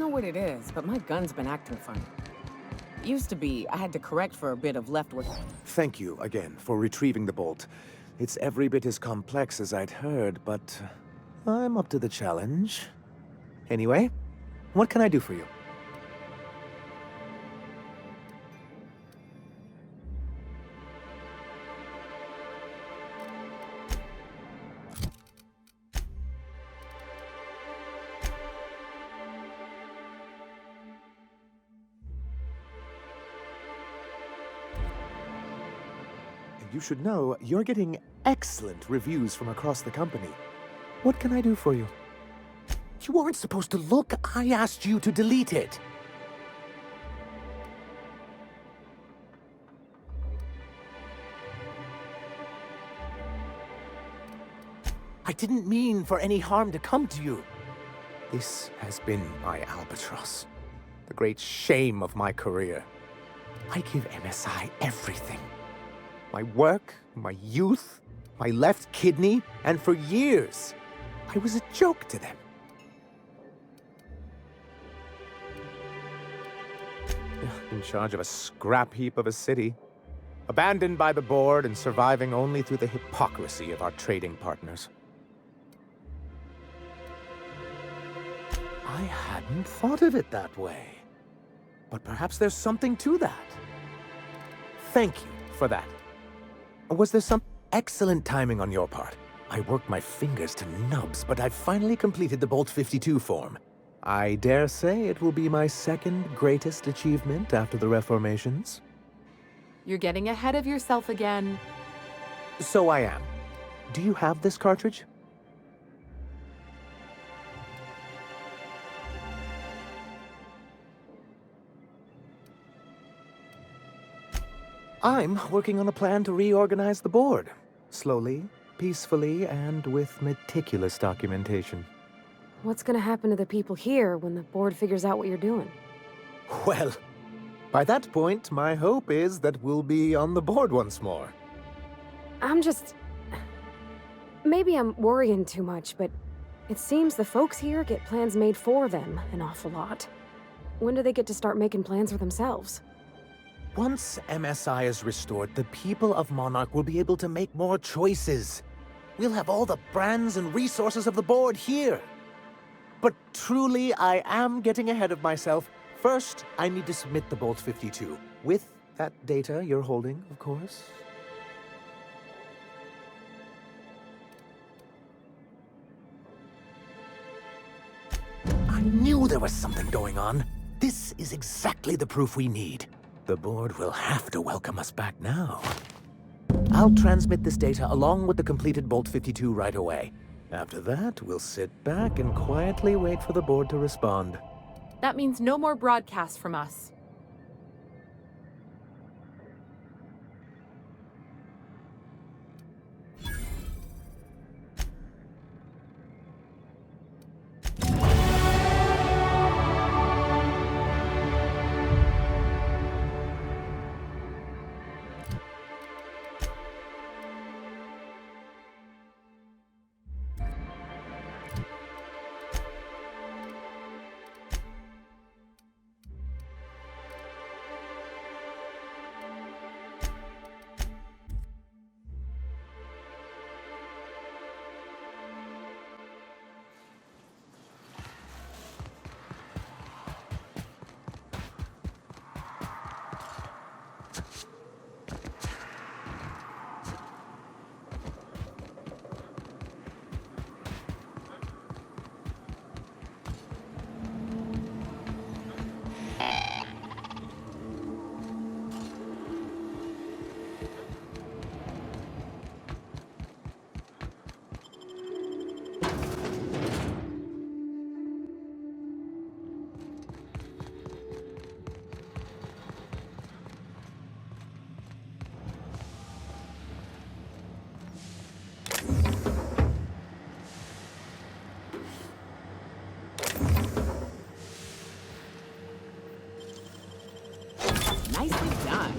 know what it is, but my gun's been acting funny. Used to be, I had to correct for a bit of left-wing. Thank you again for retrieving the bolt. It's every bit as complex as I'd heard, but I'm up to the challenge. Anyway, what can I do for you? You should know you're getting excellent reviews from across the company. What can I do for you? You weren't supposed to look. I asked you to delete it. I didn't mean for any harm to come to you. This has been my albatross. The great shame of my career. I give MSI everything. My work, my youth, my left kidney, and for years, I was a joke to them. In charge of a scrap heap of a city, abandoned by the board and surviving only through the hypocrisy of our trading partners. I hadn't thought of it that way. But perhaps there's something to that. Thank you for that. Was there some excellent timing on your part? I worked my fingers to nubs, but I've finally completed the Bolt 52 form. I dare say it will be my second greatest achievement after the reformations. You're getting ahead of yourself again. So I am. Do you have this cartridge? I'm working on a plan to reorganize the board. Slowly, peacefully, and with meticulous documentation. What's gonna happen to the people here when the board figures out what you're doing? Well, by that point, my hope is that we'll be on the board once more. Maybe I'm worrying too much, but it seems the folks here get plans made for them an awful lot. When do they get to start making plans for themselves? Once MSI is restored, the people of Monarch will be able to make more choices. We'll have all the brands and resources of the board here. But truly, I am getting ahead of myself. First, I need to submit the Bolt 52. With that data you're holding, of course. I knew there was something going on. This is exactly the proof we need. The board will have to welcome us back now. I'll transmit this data along with the completed Bolt 52 right away. After that, we'll sit back and quietly wait for the board to respond. That means no more broadcasts from us. Nicely done.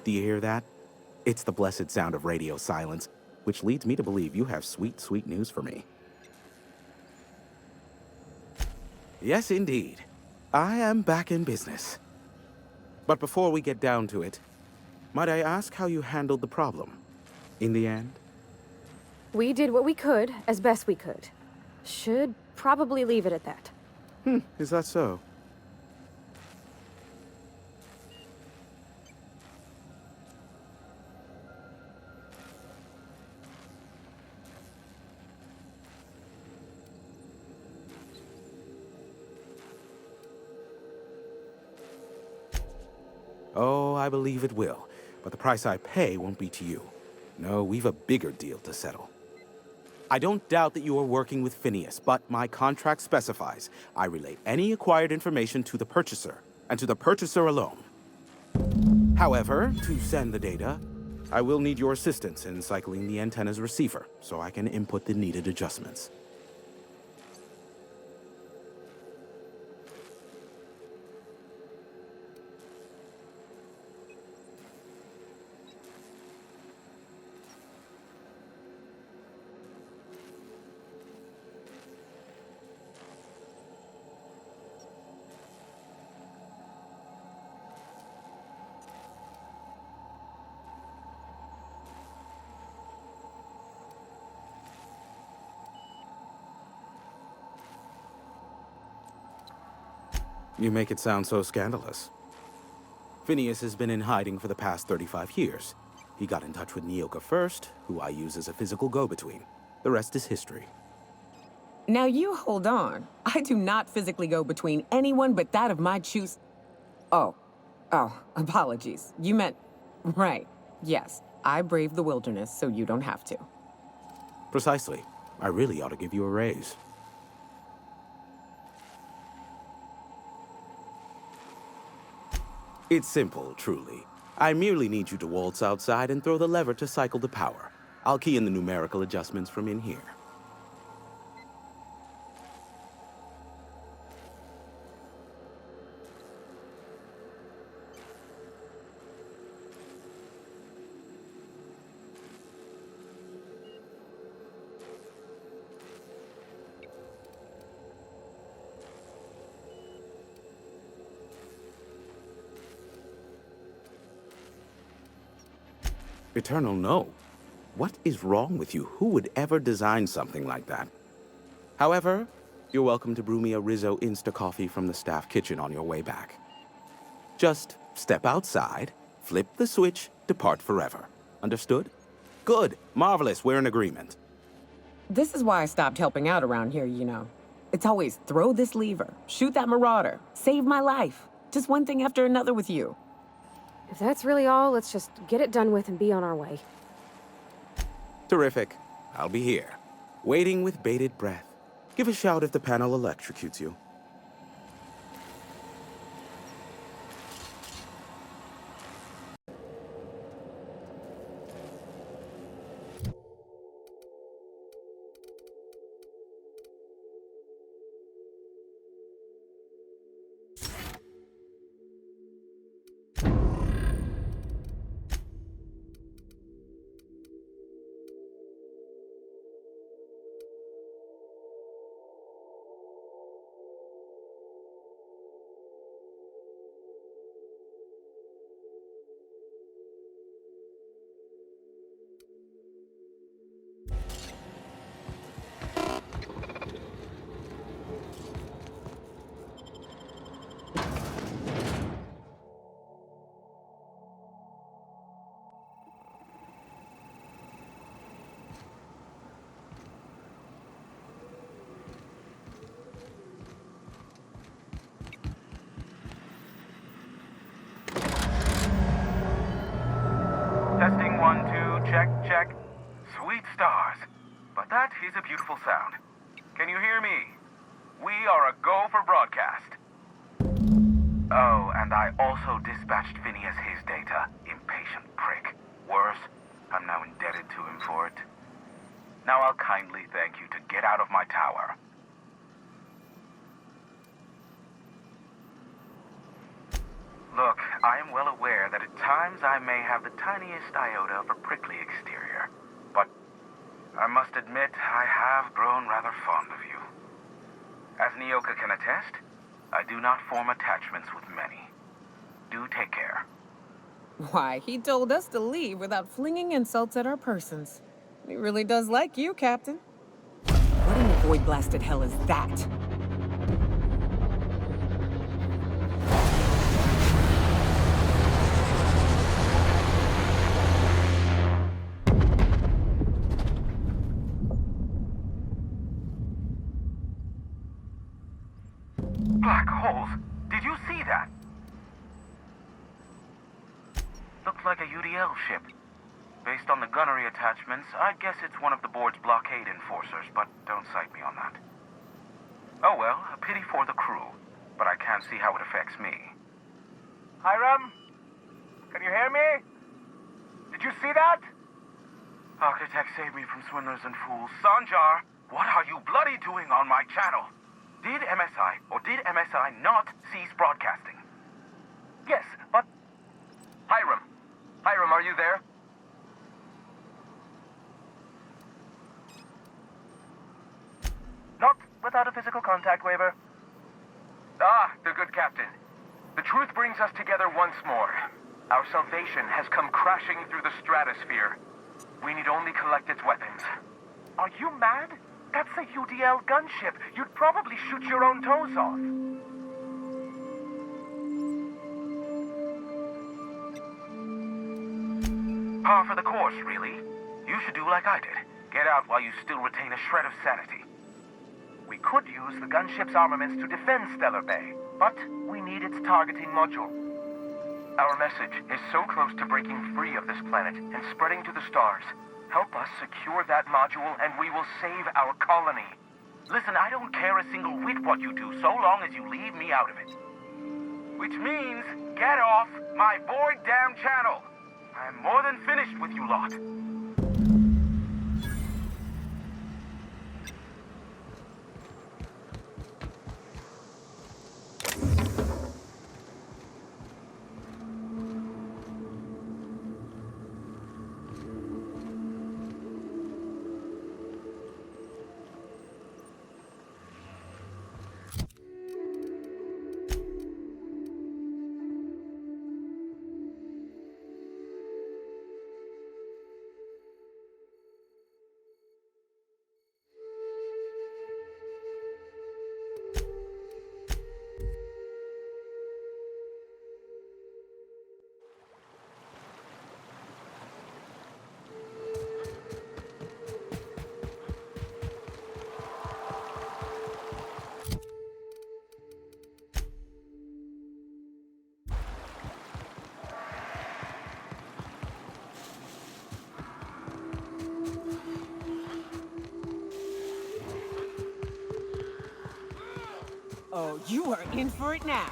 Do you hear that? It's the blessed sound of radio silence, which leads me to believe you have sweet, sweet news for me. Yes, indeed. I am back in business. But before we get down to it, might I ask how you handled the problem? In the end? We did what we could, as best we could. Should probably leave it at that. Is that so? Oh, I believe it will. But the price I pay won't be to you. No, we've a bigger deal to settle. I don't doubt that you are working with Phineas, but my contract specifies I relay any acquired information to the purchaser, and to the purchaser alone. However, to send the data, I will need your assistance in cycling the antenna's receiver, so I can input the needed adjustments. You make it sound so scandalous. Phineas has been in hiding for the past 35 years. He got in touch with Nyoka first, who I use as a physical go-between. The rest is history. Now you hold on. I do not physically go between anyone but that of my choose. Oh, apologies. You meant, right. Yes, I braved the wilderness, so you don't have to. Precisely. I really ought to give you a raise. It's simple, truly. I merely need you to waltz outside and throw the lever to cycle the power. I'll key in the numerical adjustments from in here. Eternal, no. What is wrong with you? Who would ever design something like that? However, you're welcome to brew me a Rizzo Insta-Coffee from the staff kitchen on your way back. Just step outside, flip the switch, depart forever. Understood? Good. Marvelous. We're in agreement. This is why I stopped helping out around here, you know. It's always throw this lever, shoot that marauder, save my life. Just one thing after another with you. If that's really all, let's just get it done with and be on our way. Terrific. I'll be here, waiting with bated breath. Give a shout if the panel electrocutes you. Testing 1, 2, check, check. Sweet stars. But that is a beautiful sound. Can you hear me? We are a go for broadcast. Oh, and I also dispatched Phineas his data. Impatient prick. Worse, I'm now indebted to him for it. Now I'll kindly thank you to get out of my tower. Look, I I am well aware that at times I may have the tiniest iota of a prickly exterior. But I must admit I have grown rather fond of you. As Nyoka can attest, I do not form attachments with many. Do take care. Why, he told us to leave without flinging insults at our persons. He really does like you, Captain. What in the void-blasted hell is that? Black holes! Did you see that? Looks like a UDL ship. Based on the gunnery attachments, I'd guess it's one of the board's blockade enforcers, but don't cite me on that. Oh well, a pity for the crew, but I can't see how it affects me. Hiram? Can you hear me? Did you see that? Architect, save me from swindlers and fools. Sanjar, what are you bloody doing on my channel? Did MSI, or did MSI not cease broadcasting? Yes, but... Hiram! Hiram, are you there? Not without a physical contact waiver. Ah, the good captain. The truth brings us together once more. Our salvation has come crashing through the stratosphere. We need only collect its weapons. Are you mad? That's a UDL gunship. You'd probably shoot your own toes off. Par for the course, really. You should do like I did. Get out while you still retain a shred of sanity. We could use the gunship's armaments to defend Stellar Bay, but we need its targeting module. Our message is so close to breaking free of this planet and spreading to the stars. Help us secure that module and we will save our colony. Listen, I don't care a single whit what you do, so long as you leave me out of it. Which means, get off my void damn channel. I'm more than finished with you lot. Oh, you are in for it now.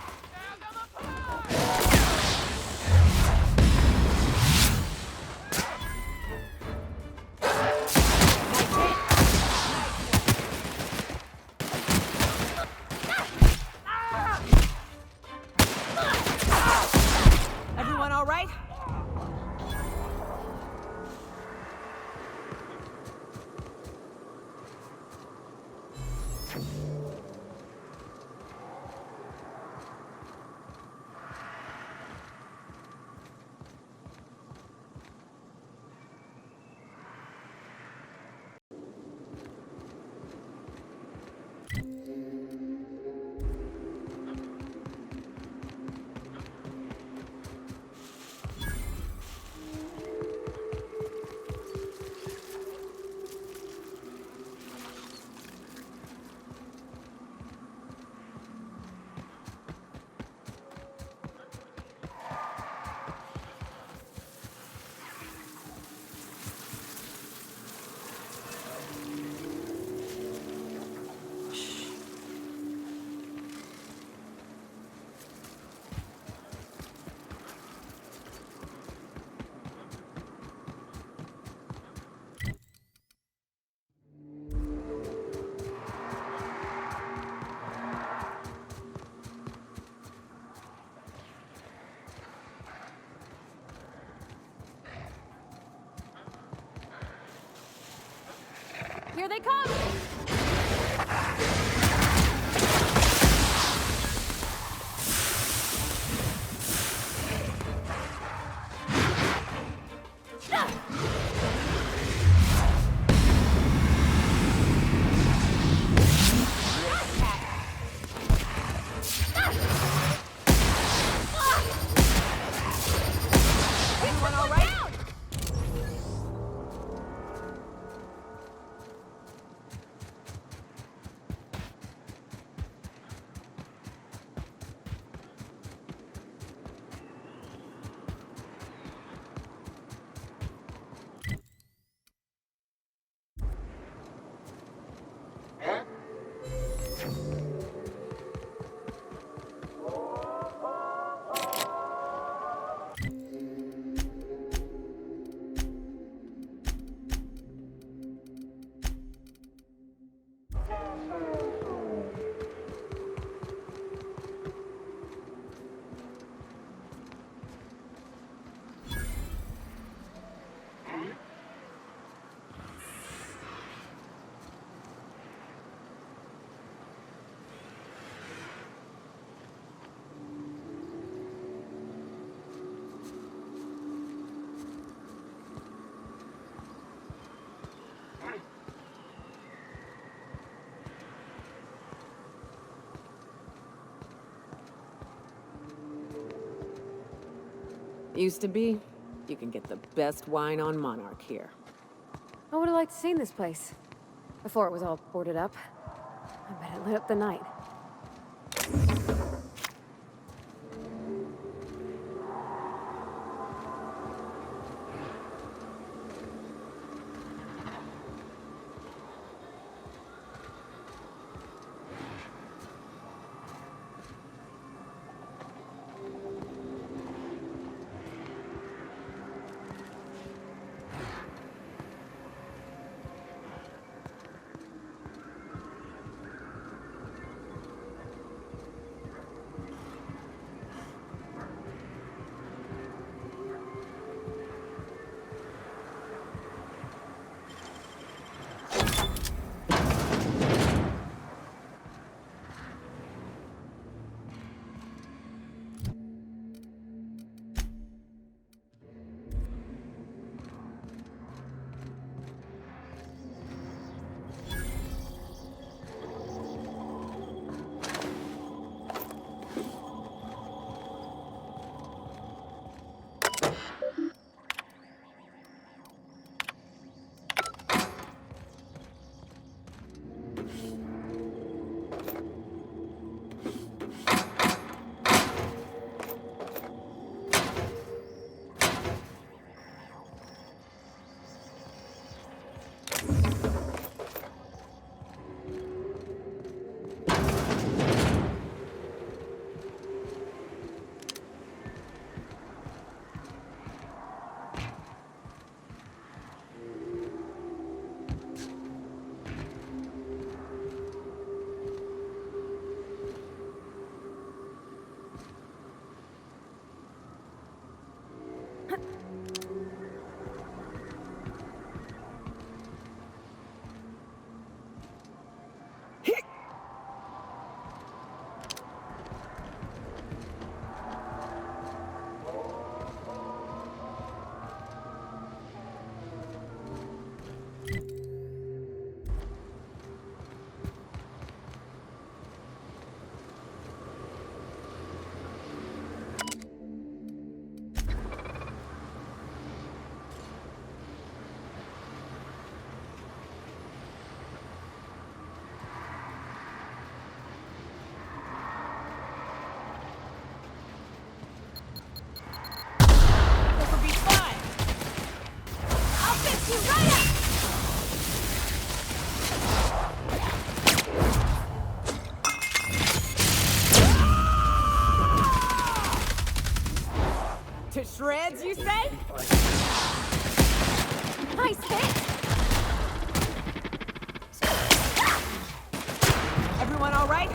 Everyone all right? Here they come! Everyone all right? Used to be, you can get the best wine on Monarch here. I would have liked to seen this place. Before it was all boarded up. I bet it lit up the night. To shreds, you say? Nice hit! Everyone all right?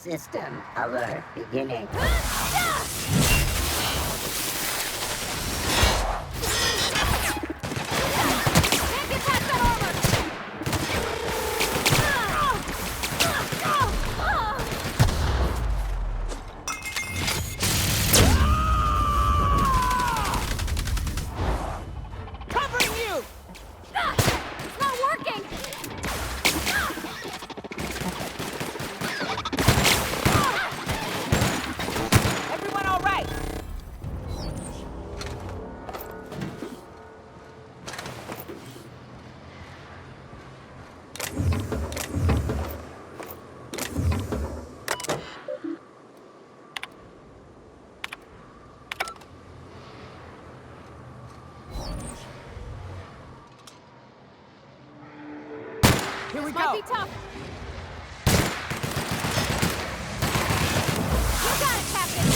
System alert beginning. Covering you! It's not working! Everyone all right? Here we Might go. be tough. You got it, Captain!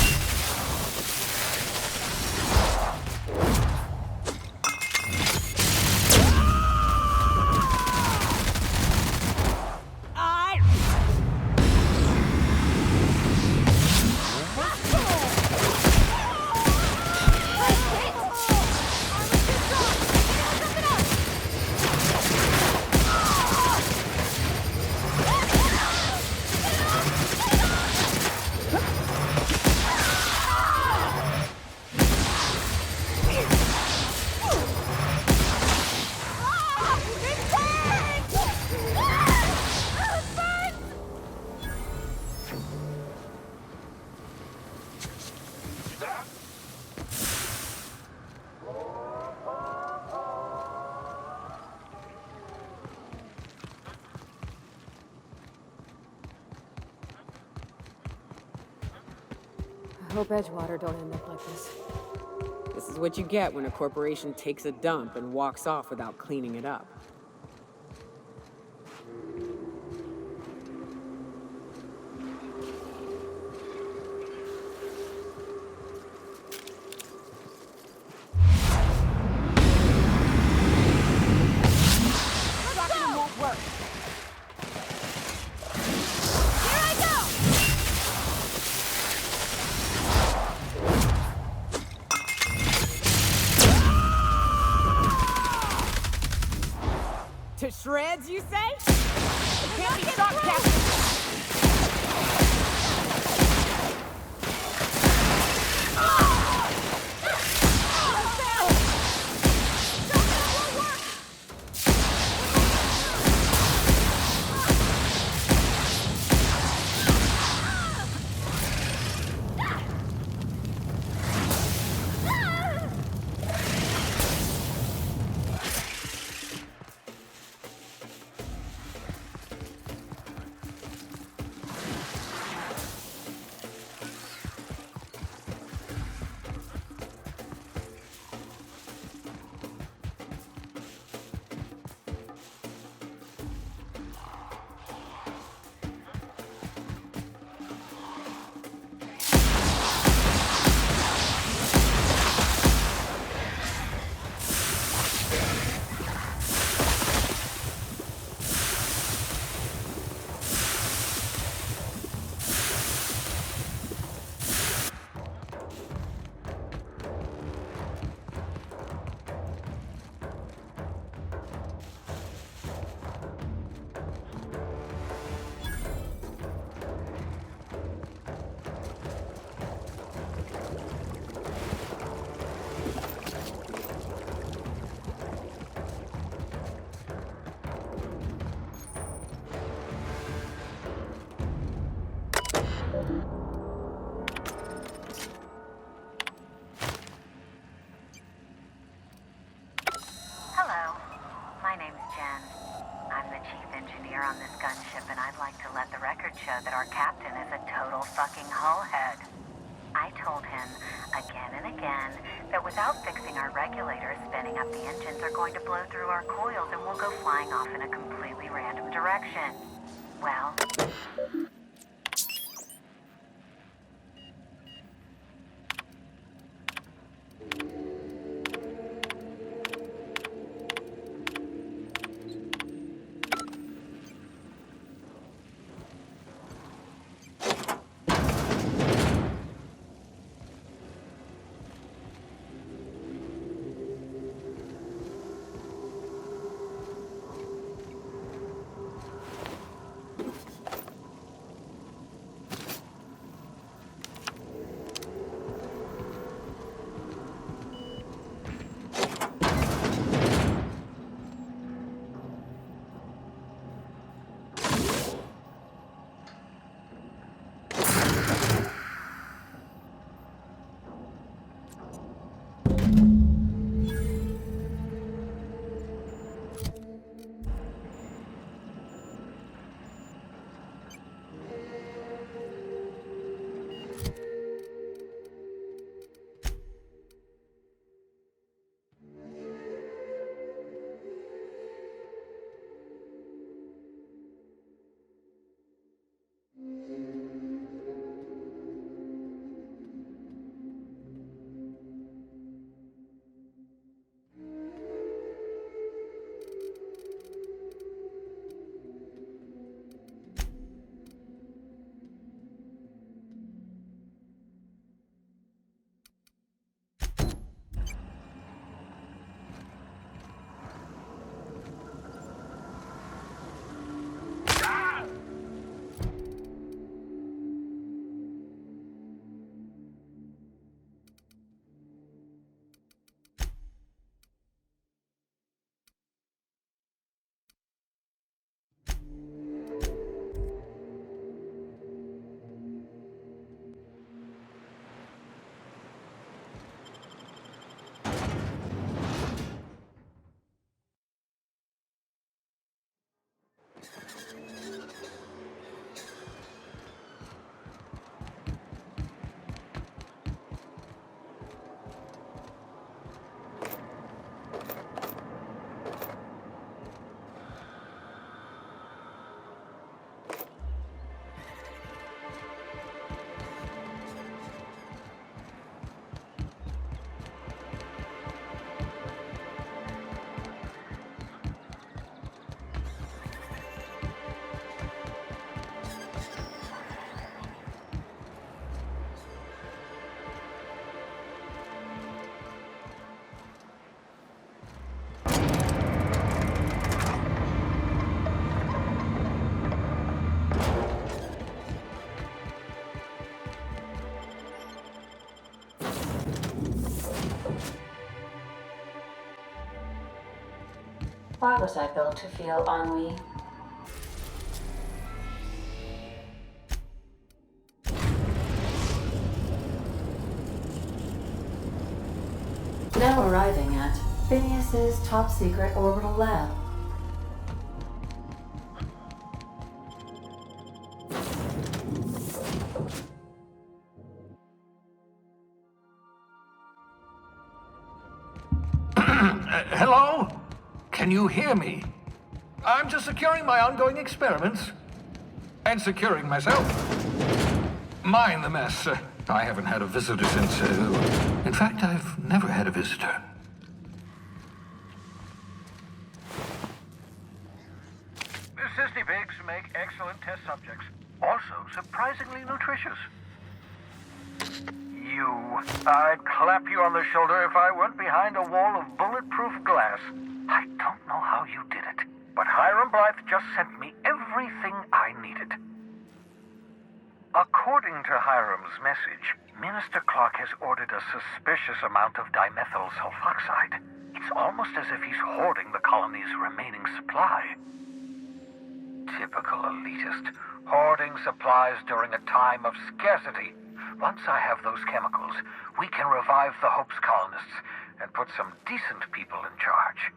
I hope Edgewater don't end up like this. This is what you get when a corporation takes a dump and walks off without cleaning it up. Let's go! Work. Here I go! To shreds, you say? It can't be stopped, Captain. Hello, my name's Jen. I'm the chief engineer on this gunship, and I'd like to let the record show that our captain is a total fucking hullhead. I told him again and again that without fixing our regulators, spinning up the engines are going to blow through our coils and we'll go flying off in a completely random direction. Well, fiber cycle to feel ennui. Now arriving at Phineas's top secret orbital lab. Hello? Can you hear me? I'm just securing my ongoing experiments. And securing myself. Mind the mess. I haven't had a visitor since... in fact, I've never had a visitor. The cysty pigs make excellent test subjects. Also, surprisingly nutritious. I'd clap you on the shoulder if I weren't behind a wall of bulletproof glass. I don't know how you did it, but Hiram Blythe just sent me everything I needed. According to Hiram's message, Minister Clark has ordered a suspicious amount of dimethyl sulfoxide. It's almost as if he's hoarding the colony's remaining supply. Typical elitist, hoarding supplies during a time of scarcity. Once I have those chemicals, we can revive the Hope's colonists and put some decent people in charge.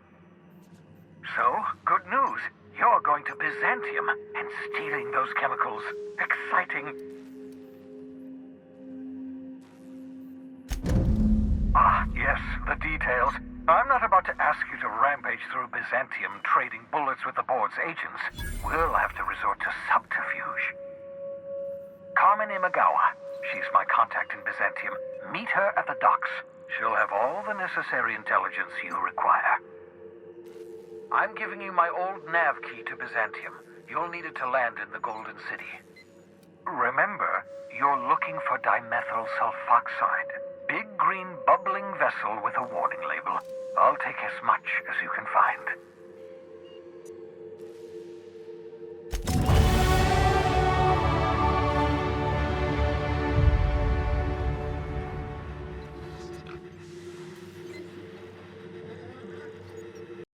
So, good news. You're going to Byzantium and stealing those chemicals. Exciting. Ah, yes, the details. I'm not about to ask you to rampage through Byzantium trading bullets with the board's agents. We'll have to resort to subterfuge. Carmen Imagawa. She's my contact in Byzantium. Meet her at the docks. She'll have all the necessary intelligence you require. I'm giving you my old nav key to Byzantium. You'll need it to land in the Golden City. Remember, you're looking for dimethyl sulfoxide. Big green bubbling vessel with a warning label. I'll take as much as you can find.